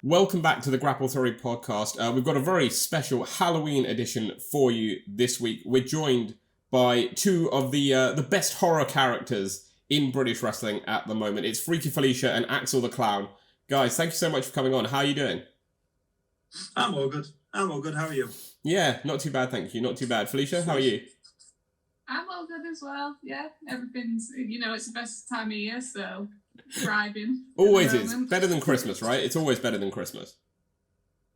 Welcome back to the Grapple Theory podcast. We've got a very special Halloween edition for you this week. We're joined by two of the best horror characters in British wrestling at the moment. It's Freaky Felicia and Axel the Klown. Guys, thank you so much for coming on. How are you doing? I'm all good. How are you? Yeah, not too bad, thank you. Not too bad. Felicia, how are you? I'm all good as well. Yeah, everything's, it's the best time of year, so thriving. Always is. Better than Christmas, right? It's always better than Christmas.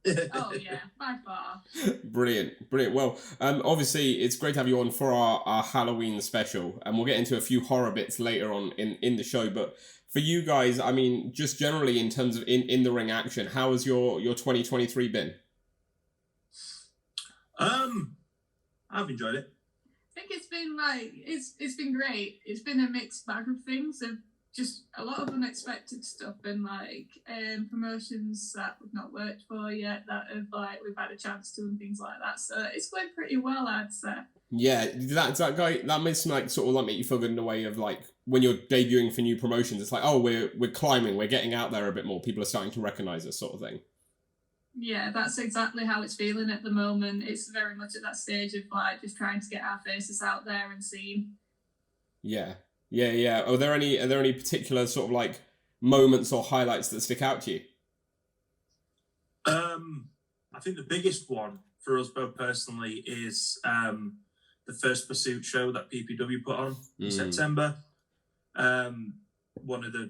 Oh, yeah, by far. Brilliant. Well, obviously, it's great to have you on for our Halloween special, and we'll get into a few horror bits later on in the show, but for you guys, I mean, just generally in terms of in the ring action, how has your 2023 been? I've enjoyed it. I think it's been it's been great. It's been a mixed bag of things, of just a lot of unexpected stuff and promotions that we've not worked for yet that have we've had a chance to and things like that. So it's going pretty well, I'd say. Yeah, that guy that makes me make you feel good in a way of when you're debuting for new promotions. It's like, oh, we're climbing, we're getting out there a bit more. People are starting to recognise us, sort of thing. Yeah, that's exactly how it's feeling at the moment. It's very much at that stage of just trying to get our faces out there and seen. Yeah. Are there any particular sort of moments or highlights that stick out to you? I think the biggest one for us both personally is the first Pursuit show that PPW put on in September. One of the,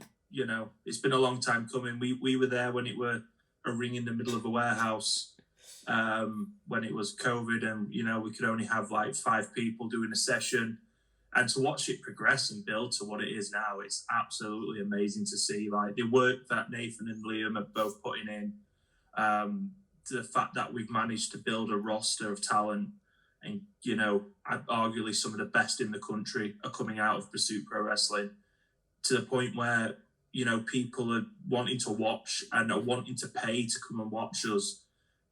it's been a long time coming. We were there when it were a ring in the middle of a warehouse when it was COVID, and we could only have 5 people doing a session, and to watch it progress and build to what it is now, it's absolutely amazing to see the work that Nathan and Liam are both putting in, the fact that we've managed to build a roster of talent, and arguably some of the best in the country are coming out of Pursuit Pro Wrestling, to the point where people are wanting to watch and are wanting to pay to come and watch us.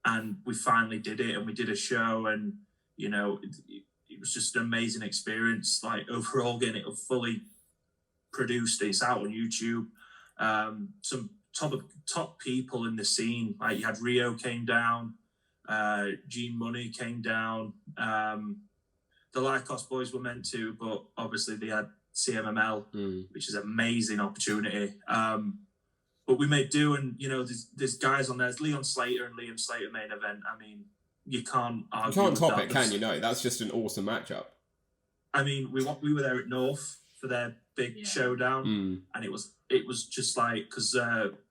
And we finally did it, and we did a show, and, it was just an amazing experience. Overall, getting it fully produced. It's out on YouTube. Some top people in the scene. You had Rio came down, Gene Money came down. The Lycos boys were meant to, but obviously they had CMML, which is an amazing opportunity. But we made do, and there's guys on there. There's Liam Slater and Liam Slater main event. I mean, you can't argue. You can't top it, can you? No, that's just an awesome matchup. I mean, we were there at North for their big showdown, and it was just because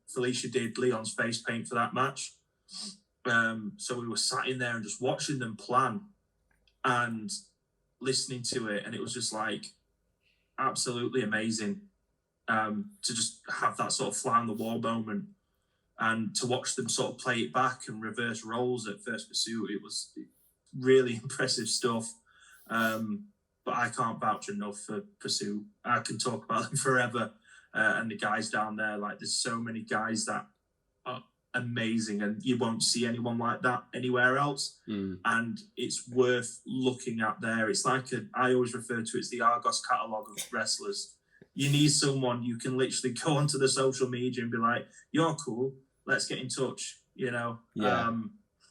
Felicia did Leon's face paint for that match. So we were sat in there and just watching them plan and listening to it, and it was just absolutely amazing to just have that sort of fly on the wall moment, and to watch them sort of play it back and reverse roles at First Pursuit. It was really impressive stuff. But I can't vouch enough for Pursuit. I can talk about them forever. And the guys down there, there's so many guys that are amazing, and you won't see anyone like that anywhere else. And it's worth looking at there. It's I always refer to it as the Argos catalogue of wrestlers. You need someone you can literally go onto the social media and be like, you're cool, let's get in touch, Yeah.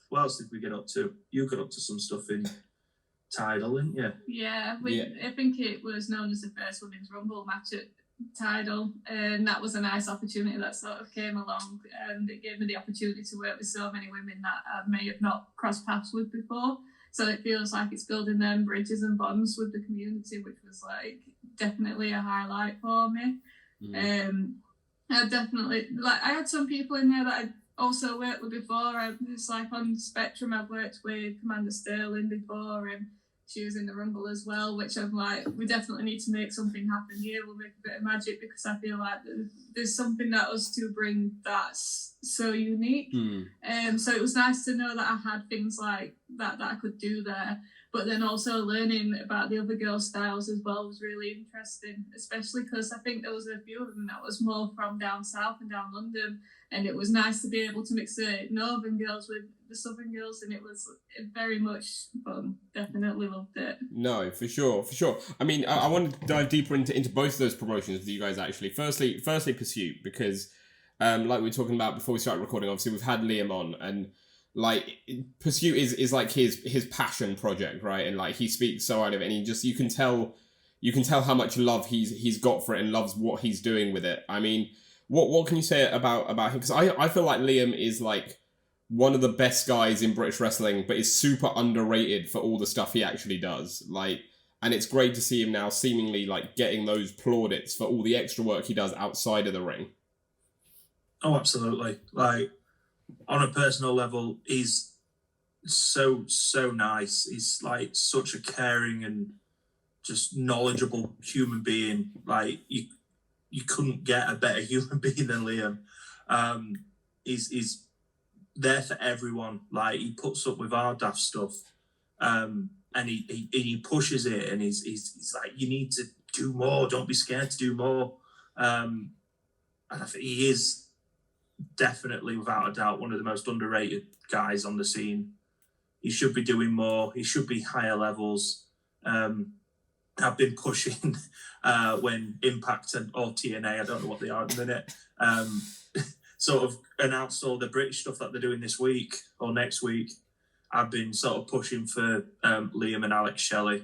What else did we get up to? You got up to some stuff in Tidal, didn't you? Yeah, I think it was known as the first Women's Rumble match at Tidal, and that was a nice opportunity that sort of came along, and it gave me the opportunity to work with so many women that I may have not crossed paths with before. So it feels like it's building them bridges and bonds with the community, which was definitely a highlight for me. I definitely I had some people in there that I also worked with before. It's on Spectrum, I've worked with Commander Sterling before, and she was in the Rumble as well, which I'm we definitely need to make something happen here. We'll make a bit of magic, because I feel like there's something that us two bring that's so unique. So it was nice to know that I had things like that I could do there. But then also learning about the other girls' styles as well was really interesting, especially because I think there was a few of them that was more from down south and down London, and it was nice to be able to mix the northern girls with the southern girls, and it was very much fun. Definitely loved it. No, for sure. I mean, I want to dive deeper into both of those promotions with you guys, actually. Firstly, Pursuit, because like we were talking about before we started recording, obviously we've had Liam on, and like Pursuit is like his passion project, right? And like he speaks so out of it, and you can tell how much love he's got for it and loves what he's doing with it. I mean, what can you say about him? Because I feel like Liam is like one of the best guys in British wrestling, but is super underrated for all the stuff he actually does. Like, and it's great to see him now seemingly like getting those plaudits for all the extra work he does outside of the ring. Oh, absolutely. Like, on a personal level, he's so nice. He's like such a caring and just knowledgeable human being. Like, you couldn't get a better human being than Liam. He's there for everyone. Like, he puts up with our daft stuff, and he pushes it, and he's like, you need to do more. Don't be scared to do more. And I think he is definitely, without a doubt, one of the most underrated guys on the scene. He should be doing more. He should be higher levels. I've been pushing when Impact or TNA, I don't know what they are at the minute, sort of announced all the British stuff that they're doing this week or next week. I've been sort of pushing for Liam and Alex Shelley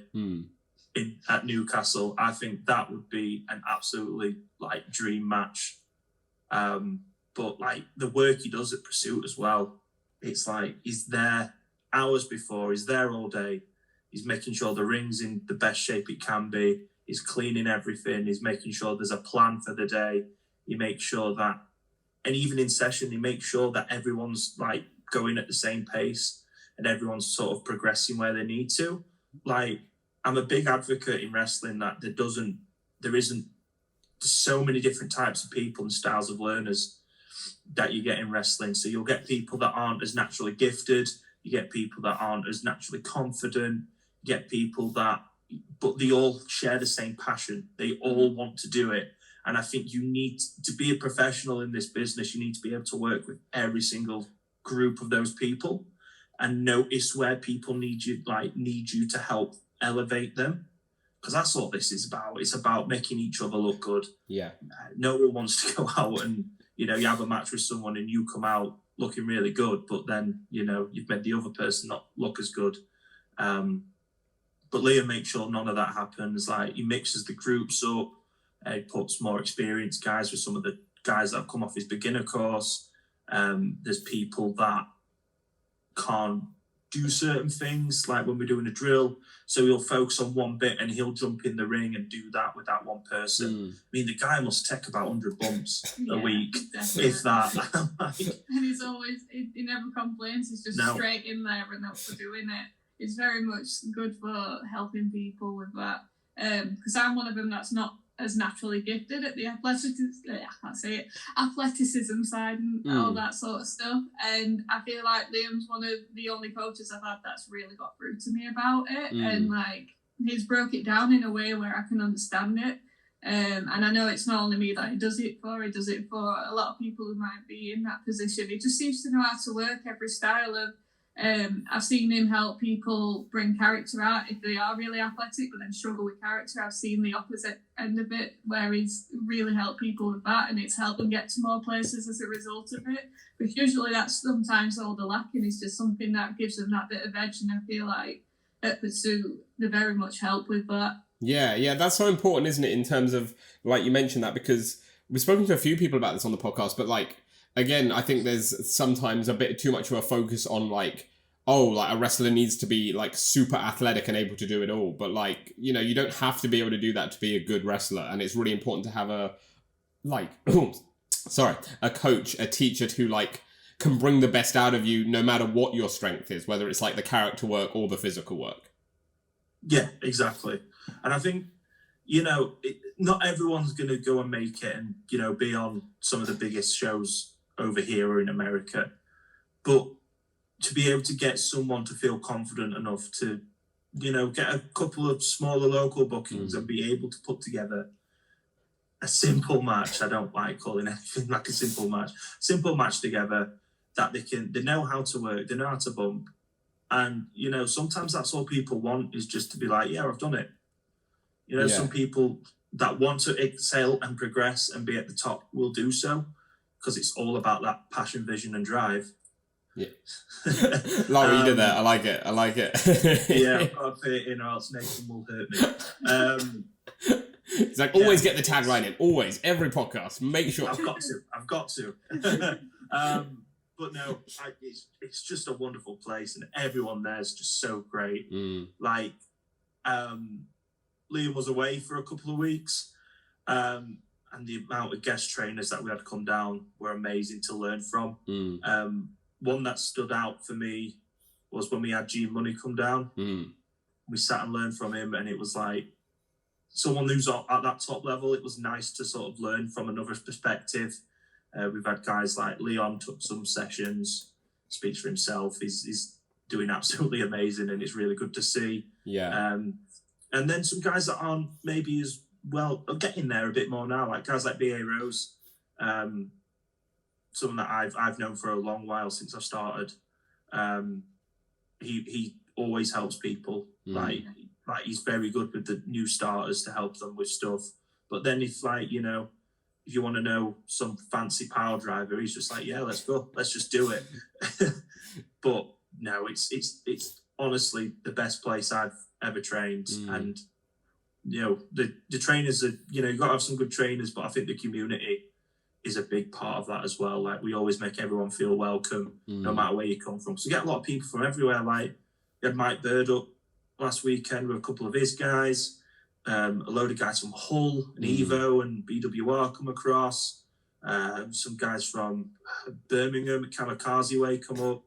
at Newcastle. I think that would be an absolutely like dream match. But like the work he does at Pursuit as well, it's like he's there hours before, he's there all day. He's making sure the ring's in the best shape it can be. He's cleaning everything. He's making sure there's a plan for the day. He makes sure that, and even in session, he makes sure that everyone's like going at the same pace and everyone's sort of progressing where they need to. Like, I'm a big advocate in wrestling that there isn't so many different types of people and styles of learners that you get in wrestling. So you'll get people that aren't as naturally gifted. You get people that aren't as naturally confident. You get people but they all share the same passion. They all want to do it. And I think you need to be a professional in this business. You need to be able to work with every single group of those people and notice where people need you to help elevate them. Because that's what this is about. It's about making each other look good. Yeah. No one wants to go out and, you have a match with someone and you come out looking really good, but then, you've made the other person not look as good. But Liam makes sure none of that happens. Like, he mixes the groups up. He puts more experienced guys with some of the guys that have come off his beginner course. There's people that can't do certain things, like when we're doing a drill. So he'll focus on one bit and he'll jump in the ring and do that with that one person. I mean, the guy must take about 100 bumps a week, definitely. If that. And he's always, he never complains. He's just straight in there and up for doing it. It's very much good for helping people with that. Because I'm one of them that's not as naturally gifted at the athleticism side and all that sort of stuff. And I feel like Liam's one of the only coaches I've had that's really got through to me about it. And like, he's broke it down in a way where I can understand it. And I know it's not only me that he does it for a lot of people who might be in that position. He just seems to know how to work every style of. I've seen him help people bring character out if they are really athletic but then struggle with character. I've seen the opposite end of it where he's really helped people with that and it's helped them get to more places as a result of it. But usually that's sometimes all the lacking is just something that gives them that bit of edge, and I feel like at Pursuit they very much help with that. Yeah, that's so important, isn't it, in terms of, like you mentioned that, because we've spoken to a few people about this on the podcast, but like, again, I think there's sometimes a bit too much of a focus on like, a wrestler needs to be like super athletic and able to do it all. But like, you don't have to be able to do that to be a good wrestler. And it's really important to have a coach, a teacher who like can bring the best out of you no matter what your strength is, whether it's like the character work or the physical work. Yeah, exactly. And I think, not everyone's going to go and make it and, be on some of the biggest shows over here or in America. But to be able to get someone to feel confident enough to, get a couple of smaller local bookings and be able to put together a simple match. I don't like calling anything like a simple match together that they know how to work, they know how to bump. And, sometimes that's all people want is just to be like, yeah, I've done it. Some people that want to excel and progress and be at the top will do so. because it's all about that passion, vision, and drive. Yeah. Like what you did there. I like it. Yeah, I've got to put it in or else Nathan will hurt me. It's like, always get the tagline in. Always. Every podcast. Make sure. I've got to. But no, it's just a wonderful place, and everyone there is just so great. Like, Liam was away for a couple of weeks, and the amount of guest trainers that we had come down were amazing to learn from. One that stood out for me was when we had G Money come down. We sat and learned from him, and it was like someone who's at that top level. It was nice to sort of learn from another's perspective. We've had guys like Leon took some sessions, speaks for himself. He's doing absolutely amazing, and it's really good to see. Yeah. And then some guys that aren't maybe as well, are getting there a bit more now, like guys like B.A. Rose. Someone that I've known for a long while since I've started. He always helps people. Like he's very good with the new starters to help them with stuff. But then if you want to know some fancy power driver, he's just like, yeah, let's go, let's just do it. But no, it's honestly the best place I've ever trained. And the trainers are, you've got to have some good trainers, but I think the community is a big part of that as well. Like, we always make everyone feel welcome, no matter where you come from. So you get a lot of people from everywhere. Like, we had Mike Bird up last weekend with a couple of his guys, a load of guys from Hull and Evo and BWR come across, some guys from Birmingham, Kamikaze Way come up,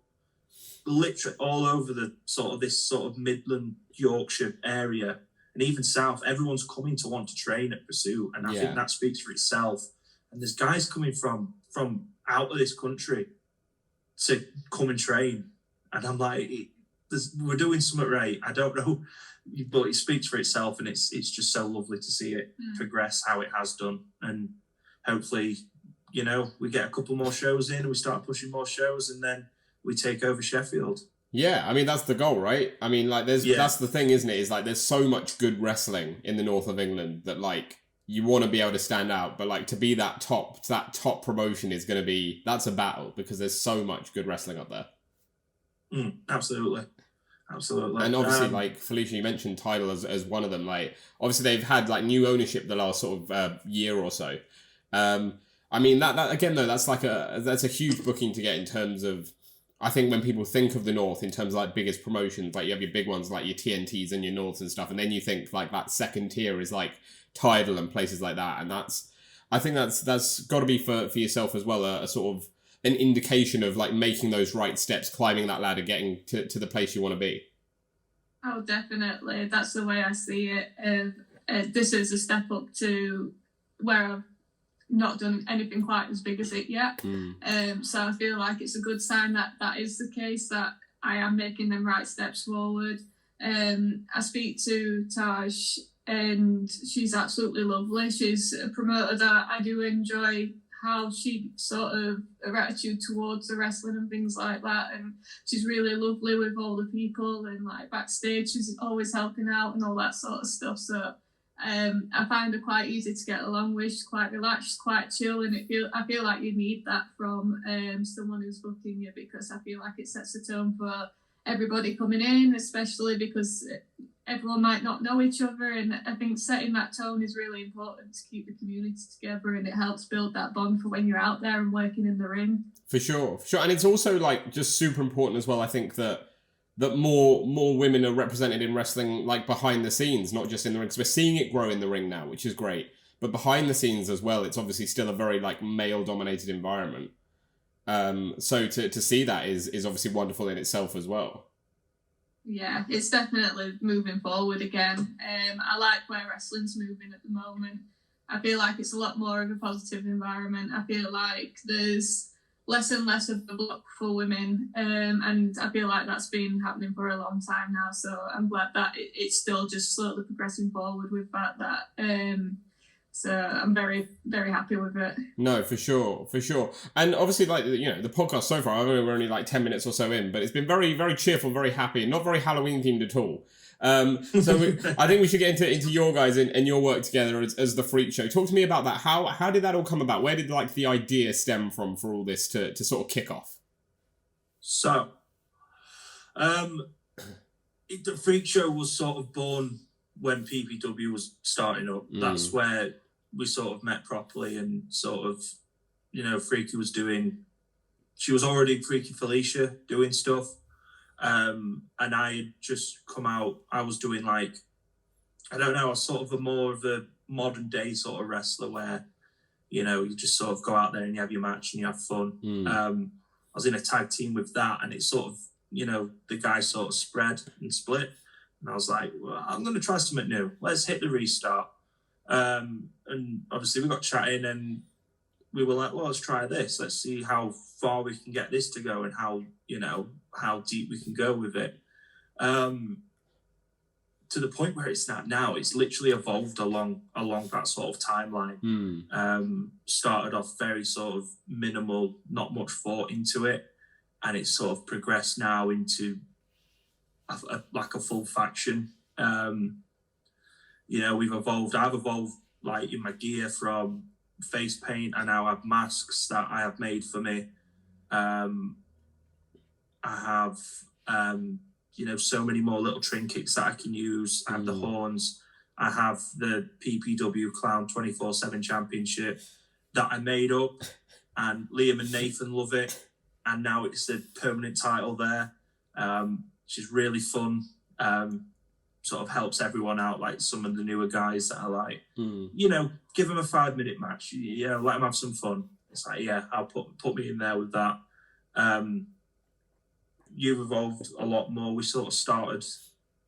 literally all over this sort of Midland, Yorkshire area, and even south. Everyone's coming to want to train at Pursuit, and I think that speaks for itself. And there's guys coming from out of this country to come and train. And I'm like, we're doing something right. I don't know, but it speaks for itself. And it's just so lovely to see it progress how it has done. And hopefully, we get a couple more shows in and we start pushing more shows, and then we take over Sheffield. Yeah, I mean, that's the goal, right? I mean, like, that's the thing, isn't it? Is like, there's so much good wrestling in the north of England that, like, you want to be able to stand out, but like, to be that top promotion is going to be, that's a battle, because there's so much good wrestling up there. Absolutely. And obviously, like, Felicia, you mentioned Tidal as one of them. Like, obviously they've had like new ownership the last sort of year or so. I mean, that again though, that's a huge booking to get in terms of, I think when people think of the North in terms of like biggest promotions, like you have your big ones like your TNTs and your Norths and stuff, and then you think like that second tier is like Tidal and places like that, and I think that's got to be for yourself as well, a sort of an indication of like making those right steps, climbing that ladder, getting to the place you want to be. Oh, definitely. That's the way I see it. This is a step up to where I've not done anything quite as big as it yet. So I feel like it's a good sign that is the case, that I am making them right steps forward. I speak to Taj, and she's absolutely lovely. She's a promoter that I do enjoy how she sort of, her attitude towards the wrestling and things like that, and she's really lovely with all the people, and like backstage she's always helping out and all that sort of stuff. So I find her quite easy to get along with. She's quite relaxed, quite chill, and I feel like you need that from someone who's booking you, because I feel like it sets the tone for everybody coming in, especially because everyone might not know each other, and I think setting that tone is really important to keep the community together, and it helps build that bond for when you're out there and working in the ring. For sure. And it's also like just super important as well, I think, that more women are represented in wrestling, like behind the scenes, not just in the ring, because we're seeing it grow in the ring now, which is great, but behind the scenes as well, it's obviously still a very like male dominated environment. So to see that is obviously wonderful in itself as well. Yeah, it's definitely moving forward again. I like where wrestling's moving at the moment. I feel like it's a lot more of a positive environment. I feel like there's less and less of a block for women, and I feel like that's been happening for a long time now. So I'm glad that it's still just slowly progressing forward with that. So I'm very, very happy with it. No, for sure. And obviously, like, the podcast so far, we're only like 10 minutes or so in, but it's been very, very cheerful, very happy, not very Halloween themed at all. I think we should get into your guys and your work together as the Freak Show. Talk to me about that. How did that all come about? Where did like the idea stem from for all this to sort of kick off? So, the Freak Show was sort of born when PPW was starting up. That's where we sort of met properly, and sort of, Freaky was she was already Freaky Felicia doing stuff. And I had just come out, I was doing I was sort of more of a modern day sort of wrestler where, you just sort of go out there and you have your match and you have fun. I was in a tag team with that, and it sort of, the guys sort of spread and split. And I was like, well, I'm going to try something new. Let's hit the restart. And obviously we got chatting and we were like, well, let's try this. Let's see how far we can get this to go and how deep we can go with it. To the point where it's not now, it's literally evolved along that sort of timeline. Started off very sort of minimal, not much thought into it. And it's sort of progressed now into a full faction. We've evolved. I've evolved like in my gear from face paint. I now have masks that I have made for me. I have, so many more little trinkets that I can use. I have the horns. I have the PPW Klown 24/7 Championship that I made up, and Liam and Nathan love it. And now it's the permanent title there, which is really fun. Sort of helps everyone out, like some of the newer guys that are like, give them a 5-minute match, let them have some fun. It's like, yeah, I'll put me in there with that. You've evolved a lot more. We sort of started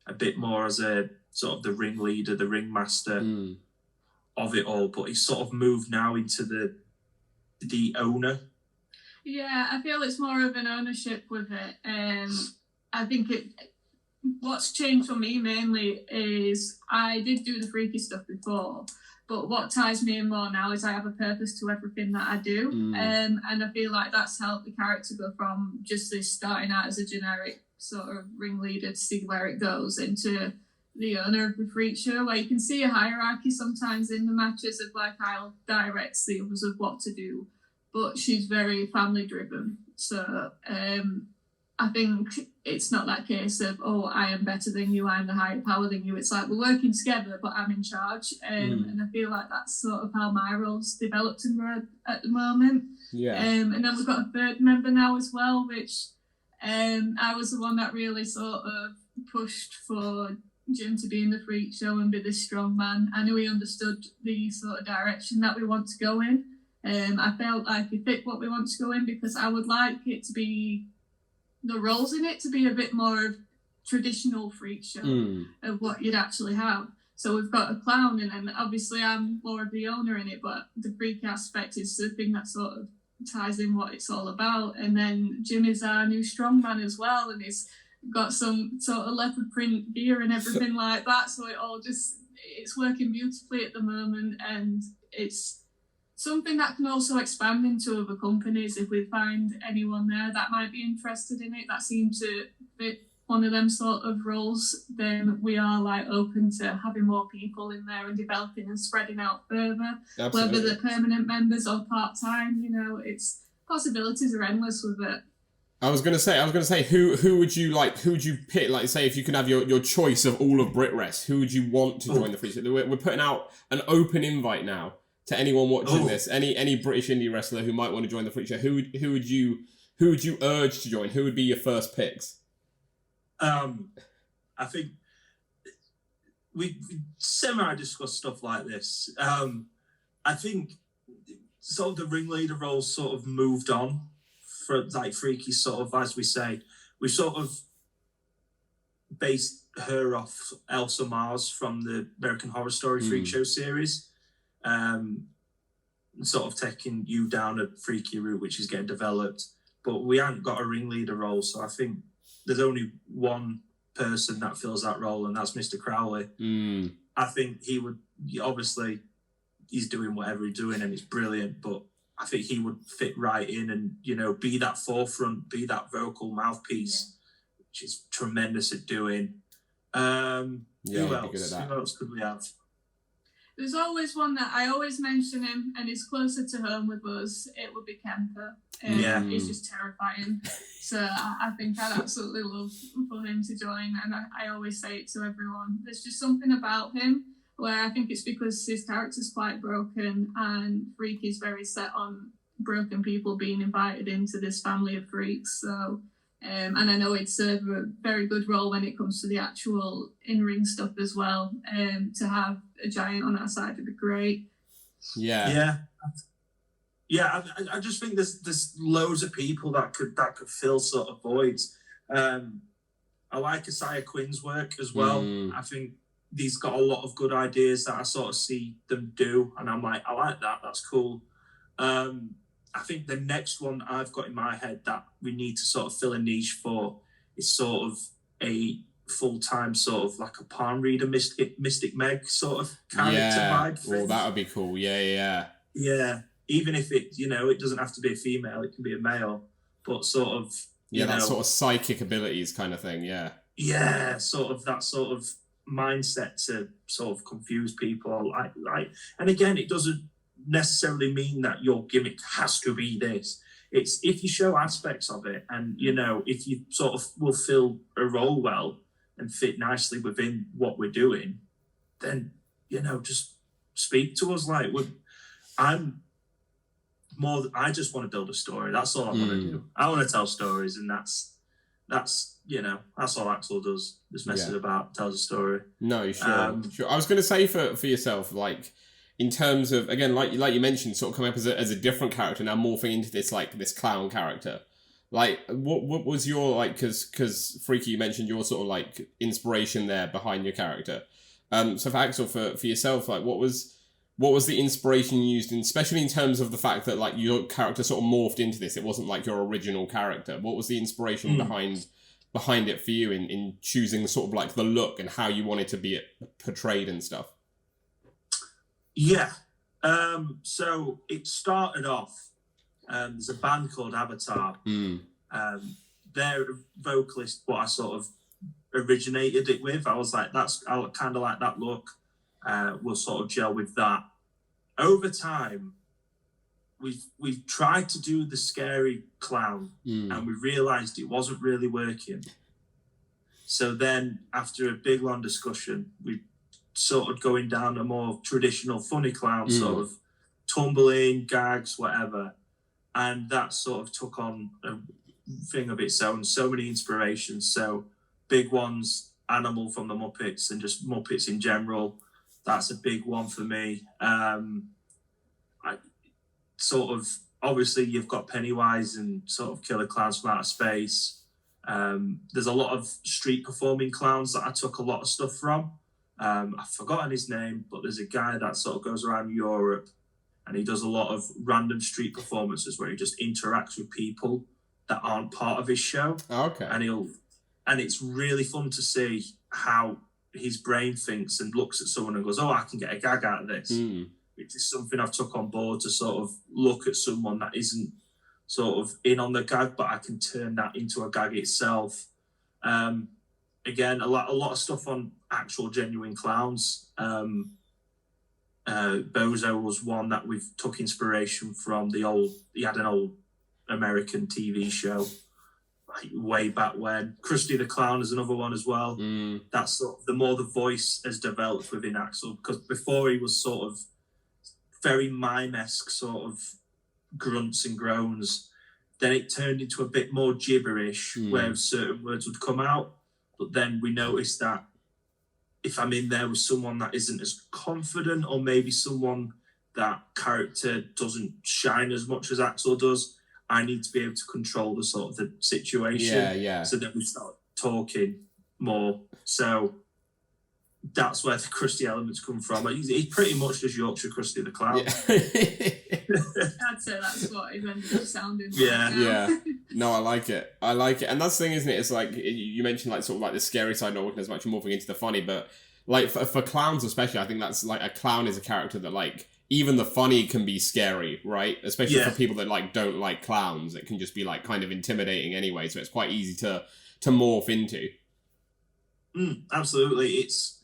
a bit more as a sort of the ring leader, the ring master of it all, but he's sort of moved now into the owner. Yeah, I feel it's more of an ownership with it. I think what's changed for me mainly is I did do the freaky stuff before, but what ties me in more now is I have a purpose to everything that I do. And I feel like that's helped the character go from just this starting out as a generic sort of ringleader to see where it goes into the owner of the Freak Show, where you can see a hierarchy sometimes in the matches of like I'll direct the others of what to do, but she's very family driven. So I think it's not that case of, oh, I am better than you, I'm the higher power than you. It's like we're working together, but I'm in charge. And I feel like that's sort of how my role's developed in there at the moment. Yeah. And then we've got a third member now as well, which I was the one that really sort of pushed for Jim to be in the Freak Show and be this strong man. I knew he understood the sort of direction that we want to go in. I felt like he fit what we want to go in, because I would like it to be the roles in it to be a bit more of traditional Freak Show of what you'd actually have. So we've got a clown, and then obviously I'm more of the owner in it, but the freak aspect is the thing that sort of ties in what it's all about. And then Jim is our new strongman as well, and he's got some sort of leopard print gear and everything like that. So it's working beautifully at the moment, and it's something that can also expand into other companies if we find anyone there that might be interested in it, that seem to fit one of them sort of roles. Then we are like open to having more people in there and developing and spreading out further. Absolutely. Whether they're permanent members or part-time, it's possibilities are endless with it. I was gonna say, who would you pick? Like, say, if you could have your choice of all of BritWres, who would you want to join the Freak Show? We're putting out an open invite now to anyone watching this, any British indie wrestler who might want to join the Freak Show. Who would you urge to join? Who would be your first picks? I think we semi-discuss stuff like this. I think sort of the ringleader role sort of moved on for like Freaky, sort of, as we say. We sort of based her off Elsa Mars from the American Horror Story Freak Show series. Sort of taking you down a freaky route, which is getting developed, but we haven't got a ringleader role, so I think there's only one person that fills that role, and that's Mr. Crowley. I think he would, obviously he's doing whatever he's doing and it's brilliant, but I think he would fit right in and be that forefront, be that vocal mouthpiece, which is tremendous at doing. Yeah, Who he'd be good at else? that. Who else could we have? There's always one that I always mention him, and he's closer to home with us. It would be Kemper. Yeah. He's just terrifying. So I think I'd absolutely love for him to join. And I always say it to everyone. There's just something about him where I think it's because his character's quite broken, and Freak is very set on broken people being invited into this family of freaks. So, and I know he'd serve a very good role when it comes to the actual in-ring stuff as well. To have a giant on our side would be great. Yeah. I just think there's loads of people that could fill sort of voids. I like Isaiah Quinn's work as well. I think he's got a lot of good ideas that I sort of see them do, and I'm like, I like that. That's cool. I think the next one I've got in my head that we need to sort of fill a niche for is sort of a full-time sort of like a palm reader, Mystic Meg sort of character vibe thing. Well, that would be cool. Yeah. Even if it, it doesn't have to be a female, it can be a male, but sort of, sort of psychic abilities kind of thing. Yeah, sort of that sort of mindset to sort of confuse people. Like, and again, it doesn't necessarily mean that your gimmick has to be this. It's if you show aspects of it, and if you sort of will fill a role well and fit nicely within what we're doing, then just speak to us. Like I just want to build a story. That's all I want to do. I want to tell stories, and that's all Axel does. Just messes about, tells a story. No, sure. I was going to say for yourself, like, in terms of, again, like you mentioned, sort of coming up as a different character, now morphing into this clown character. Like, what was your, like, because Freaky, you mentioned your sort of, like, inspiration there behind your character. So for Axel, for yourself, like, what was the inspiration you used, especially in terms of the fact that, like, your character sort of morphed into this? It wasn't, like, your original character. What was the inspiration behind it for you in choosing sort of, like, the look and how you wanted to be portrayed and stuff? Yeah. So it started off, there's a band called Avatar. Their vocalist, what I sort of originated it with, I was like, I kind of like that look. We'll sort of gel with that. Over time, we've tried to do the scary clown, and we realised it wasn't really working. So then, after a big long discussion, we sort of going down a more traditional funny clown, sort of tumbling, gags, whatever. And that sort of took on a thing of its own. So many inspirations. So big ones, Animal from the Muppets, and just Muppets in general. That's a big one for me. I sort of, obviously you've got Pennywise and sort of Killer Clowns from Outer Space. There's a lot of street performing clowns that I took a lot of stuff from. I've forgotten his name, but there's a guy that sort of goes around Europe, and he does a lot of random street performances where he just interacts with people that aren't part of his show. Okay. And it's really fun to see how his brain thinks and looks at someone and goes, oh, I can get a gag out of this. Which is something I've took on board to sort of look at someone that isn't sort of in on the gag, but I can turn that into a gag itself. Again, a lot of stuff on actual genuine clowns. Bozo was one that we've took inspiration from. He had an old American TV show like way back when. Krusty the Clown is another one as well. That's sort of the more the voice has developed within Axel, because before he was sort of very mime-esque sort of grunts and groans. Then it turned into a bit more gibberish where certain words would come out. But then we noticed that if I'm in there with someone that isn't as confident, or maybe someone that character doesn't shine as much as Axel does, I need to be able to control the sort of the situation. Yeah. So then we start talking more. So that's where the Krusty elements come from. He pretty much just Yorkshire Krusty the Clown. I'd say that's what it ended up sounding like. Yeah. No, I like it. And that's the thing, isn't it? It's like, you mentioned like sort of like the scary side not working as much and morphing into the funny, but like for clowns especially, I think that's like, a clown is a character that like, even the funny can be scary, right? Especially for people that like don't like clowns. It can just be like kind of intimidating anyway, so it's quite easy to morph into. Absolutely. It's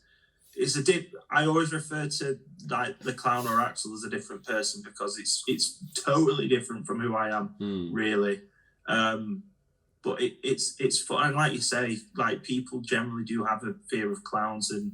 a dip. I always refer to like the Clown or Axel as a different person because it's totally different from who I am, really. But it's fun. And like you say, like people generally do have a fear of clowns, and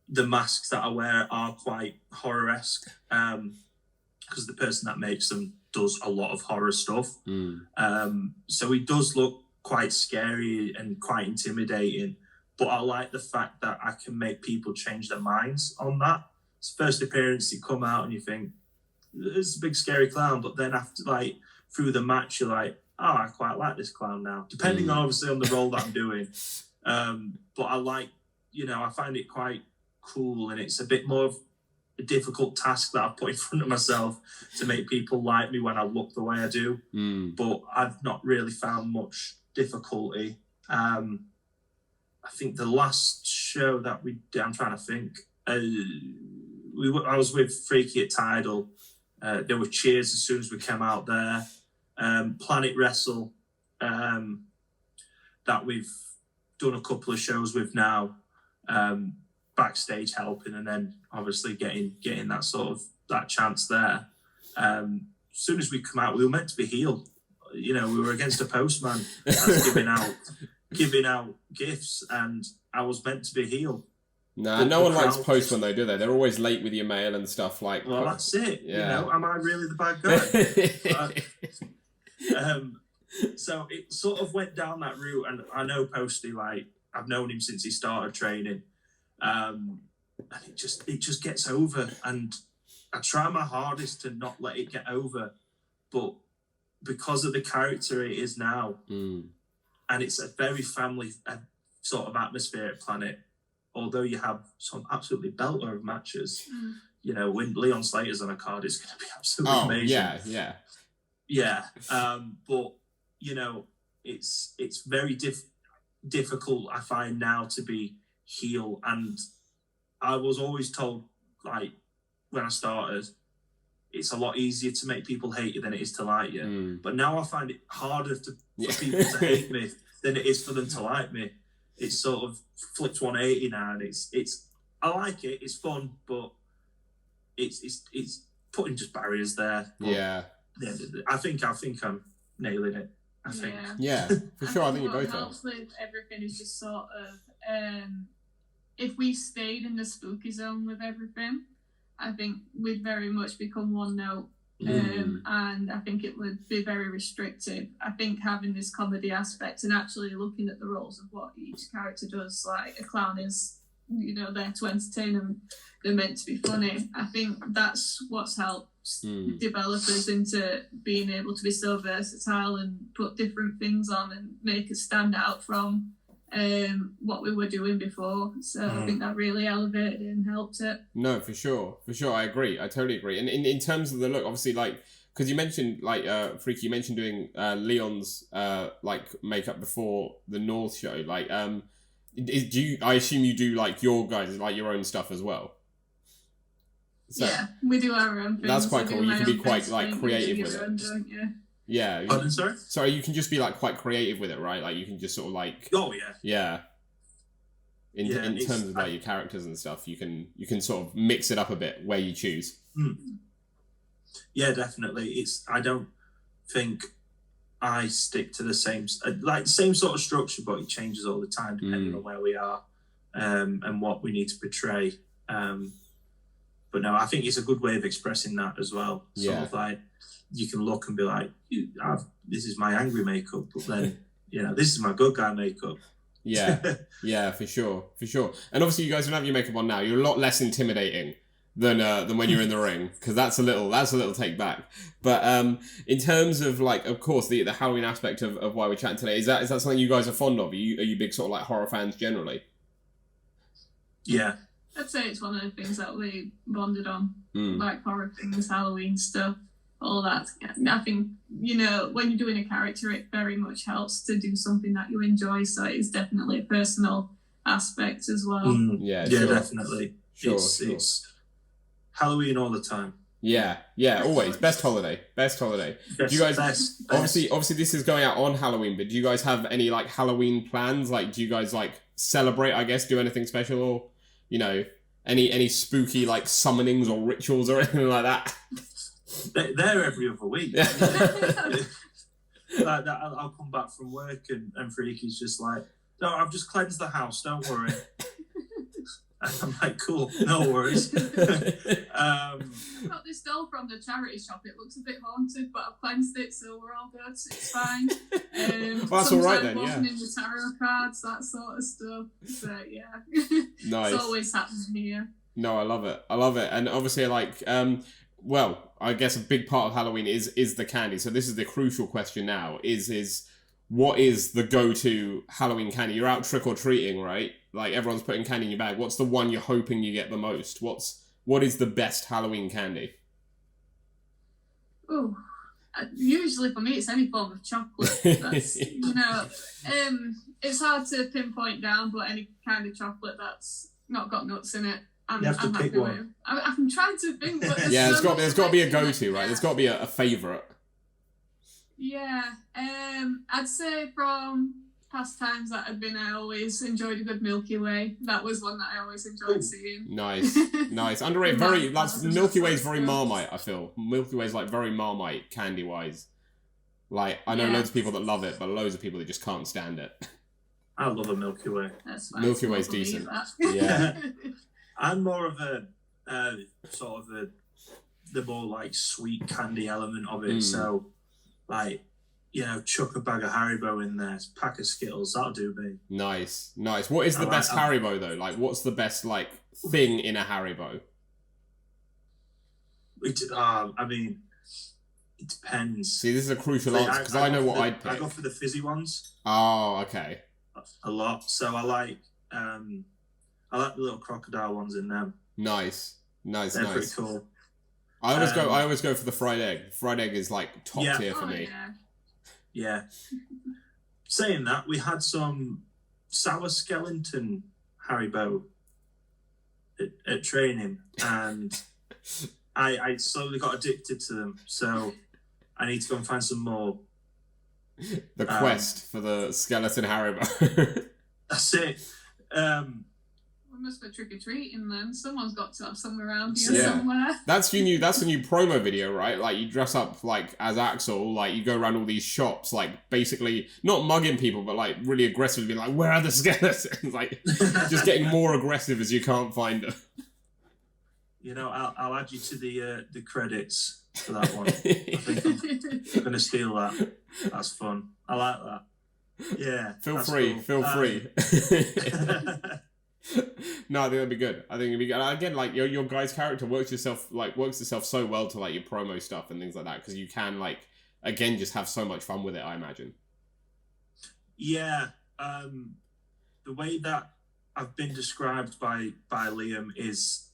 the masks that I wear are quite horror-esque because the person that makes them does a lot of horror stuff. So it does look quite scary and quite intimidating. But I like the fact that I can make people change their minds on that. It's first appearance, you come out and you think, it's a big scary clown. But then after, like, through the match, you're like, oh, I quite like this clown now. Depending on, obviously, on the role that I'm doing. But I like, I find it quite cool. And it's a bit more of a difficult task that I've put in front of myself to make people like me when I look the way I do. But I've not really found much difficulty. I think the last show that we did, I'm trying to think, I was with Freaky at Tidal. There were cheers as soon as we came out there. Planet Wrestle, that we've done a couple of shows with now, backstage helping, and then obviously getting that sort of that chance there. As soon as we come out, we were meant to be heel. We were against a postman that's giving out gifts, and I was meant to be heel. Nah, no one likes postmen though, do they? They're always late with your mail and stuff like. Well, that's it. Yeah. Am I really the bad guy? So it sort of went down that route, and I know Posty, like I've known him since he started training, and it just gets over, and I try my hardest to not let it get over, but because of the character it is now. And it's a very family sort of atmosphere at Planet. Although you have some absolutely belter of matches, when Liam Slater's on a card, it's going to be absolutely amazing. Yeah. But it's very difficult, I find now, to be heel. And I was always told, like when I started, it's a lot easier to make people hate you than it is to like you. But now I find it harder for people to hate me than it is for them to like me. It's sort of flipped 180 now, and it's I like it. It's fun, but it's putting just barriers there. But yeah. I think I'm nailing it. I think. Yeah, for sure. I think you both what are. helps with everything is just sort of if we stayed in the spooky zone with everything, I think we'd very much become one note. And I think it would be very restrictive. I think having this comedy aspect and actually looking at the roles of what each character does, like a clown is, there to entertain them, they're meant to be funny. I think that's what's helped develop us into being able to be so versatile and put different things on and make us stand out from what we were doing before. So I think that really elevated it and helped it. No, for sure. I agree. I totally agree. And in terms of the look, obviously, like, because you mentioned, like, Freaky, you mentioned doing Leon's, like, makeup before the North show. Like, I assume you do, like, your guys, like, your own stuff as well? So, yeah, we do our own things. That's quite cool. You can be quite, like, creative with it. Yeah. Pardon, sorry? Sorry, you can just be, like, quite creative with it, right? Like, you can just sort of, like... Oh, yeah. Yeah. In terms of, like, your characters and stuff, you can sort of mix it up a bit where you choose. Yeah, definitely. I don't think I stick to the same sort of structure, but it changes all the time depending on where we are and what we need to portray. But no, I think it's a good way of expressing that as well. Sort of like, you can look and be like, this is my angry makeup, but then, this is my good guy makeup. Yeah, for sure. And obviously you guys don't have your makeup on now. You're a lot less intimidating than when you're in the ring, because that's a little take back. But in terms of, like, of course, the Halloween aspect of why we're chatting today, is that something you guys are fond of? Are you big sort of like horror fans generally? Yeah. I'd say it's one of the things that we bonded on, like horror things, Halloween stuff, all that. I think, when you're doing a character, it very much helps to do something that you enjoy, so it's definitely a personal aspect as well. Yeah, definitely. Sure. It's Halloween all the time. Yeah, always. Best holiday. Do you guys obviously this is going out on Halloween, but do you guys have any, like, Halloween plans? Like, do you guys, like, celebrate, I guess, do anything special, or, you know, any spooky, like, summonings or rituals or anything like that? They're every other week. Like that, I'll come back from work and Freaky's just like, no, I've just cleansed the house, don't worry. I'm like, cool, no worries. I got this doll from the charity shop. It looks a bit haunted, but I've cleansed it, so we're all good. It's fine. Well, that's all right then, yeah. Opening the tarot cards, that sort of stuff. So yeah, Nice. It's always happening here. No, I love it. And obviously, like, well, I guess a big part of Halloween is the candy. So this is the crucial question now: is what is the go-to Halloween candy? You're out trick-or-treating, right? Like, everyone's putting candy in your bag. What's the one you're hoping you get the most? What is the best Halloween candy? Oh, usually for me it's any form of chocolate. That's, it's hard to pinpoint down, but any kind of chocolate that's not got nuts in it, I'm happy with. I'm trying to think. But there's got to be a go-to, right? There's got to be a favourite. Yeah, I'd say from past times that I've been, I always enjoyed a good Milky Way. That was one that I always enjoyed seeing. Nice. Underrated. Milky Way is very Marmite, I feel. Milky Way is like very Marmite candy-wise. Like, I know loads of people that love it, but loads of people that just can't stand it. I love a Milky Way. That's fine. Milky Way's decent. Yeah. I'm more of a sort of the more like sweet candy element of it. So, like, chuck a bag of Haribo in there, pack of Skittles, that'll do me. Nice. What is the best Haribo, though? Like, what's the best, like, thing in a Haribo? I mean, it depends. See, this is a crucial answer, because I know what I'd pick. I go for the fizzy ones. Oh, okay. A lot. So I like the little crocodile ones in them. Nice. They're pretty cool. I always go for the fried egg. Fried egg is like top tier for me. Yeah. Saying that, we had some sour skeleton Haribo at training, and I slowly got addicted to them. So I need to go and find some more. The quest for the skeleton Haribo. That's it. We must be trick-or-treating then. Someone's got to have some around here somewhere. That's the new promo video, right? Like, you dress up like as Axel, like you go around all these shops, like basically not mugging people, but like really aggressively, like, where are the skeletons? Like, just getting more aggressive as you can't find them. I'll add you to the credits for that one. I think I'm gonna steal that. That's fun. I like that. Yeah. Feel free. No, I think that'd be good. Again, like your guy's character works itself so well to like your promo stuff and things like that, because you can like again just have so much fun with it, I imagine. Yeah. The way that I've been described by Liam is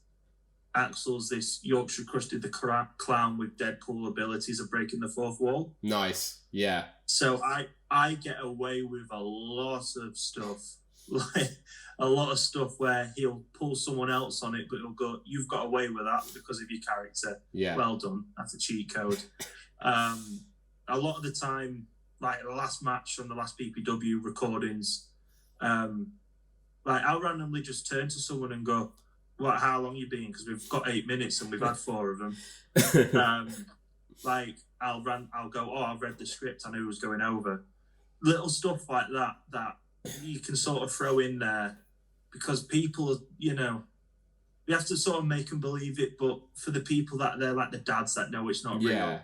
Axel's this Yorkshire crusted the clown with Deadpool abilities of breaking the fourth wall. Nice. Yeah. So I get away with a lot of stuff. Like a lot of stuff where he'll pull someone else on it, but he'll go, "You've got away with that because of your character." Yeah. Well done. That's a cheat code. A lot of the time, like the last match on the last PPW recordings, like I'll randomly just turn to someone and go, how long you been? Because we've got 8 minutes and we've had 4 of them. Like I'll go, I've read the script, I knew it was going over. Little stuff like that you can sort of throw in there, because people, we have to sort of make them believe it, but for the people that they're like the dads that know it's not real,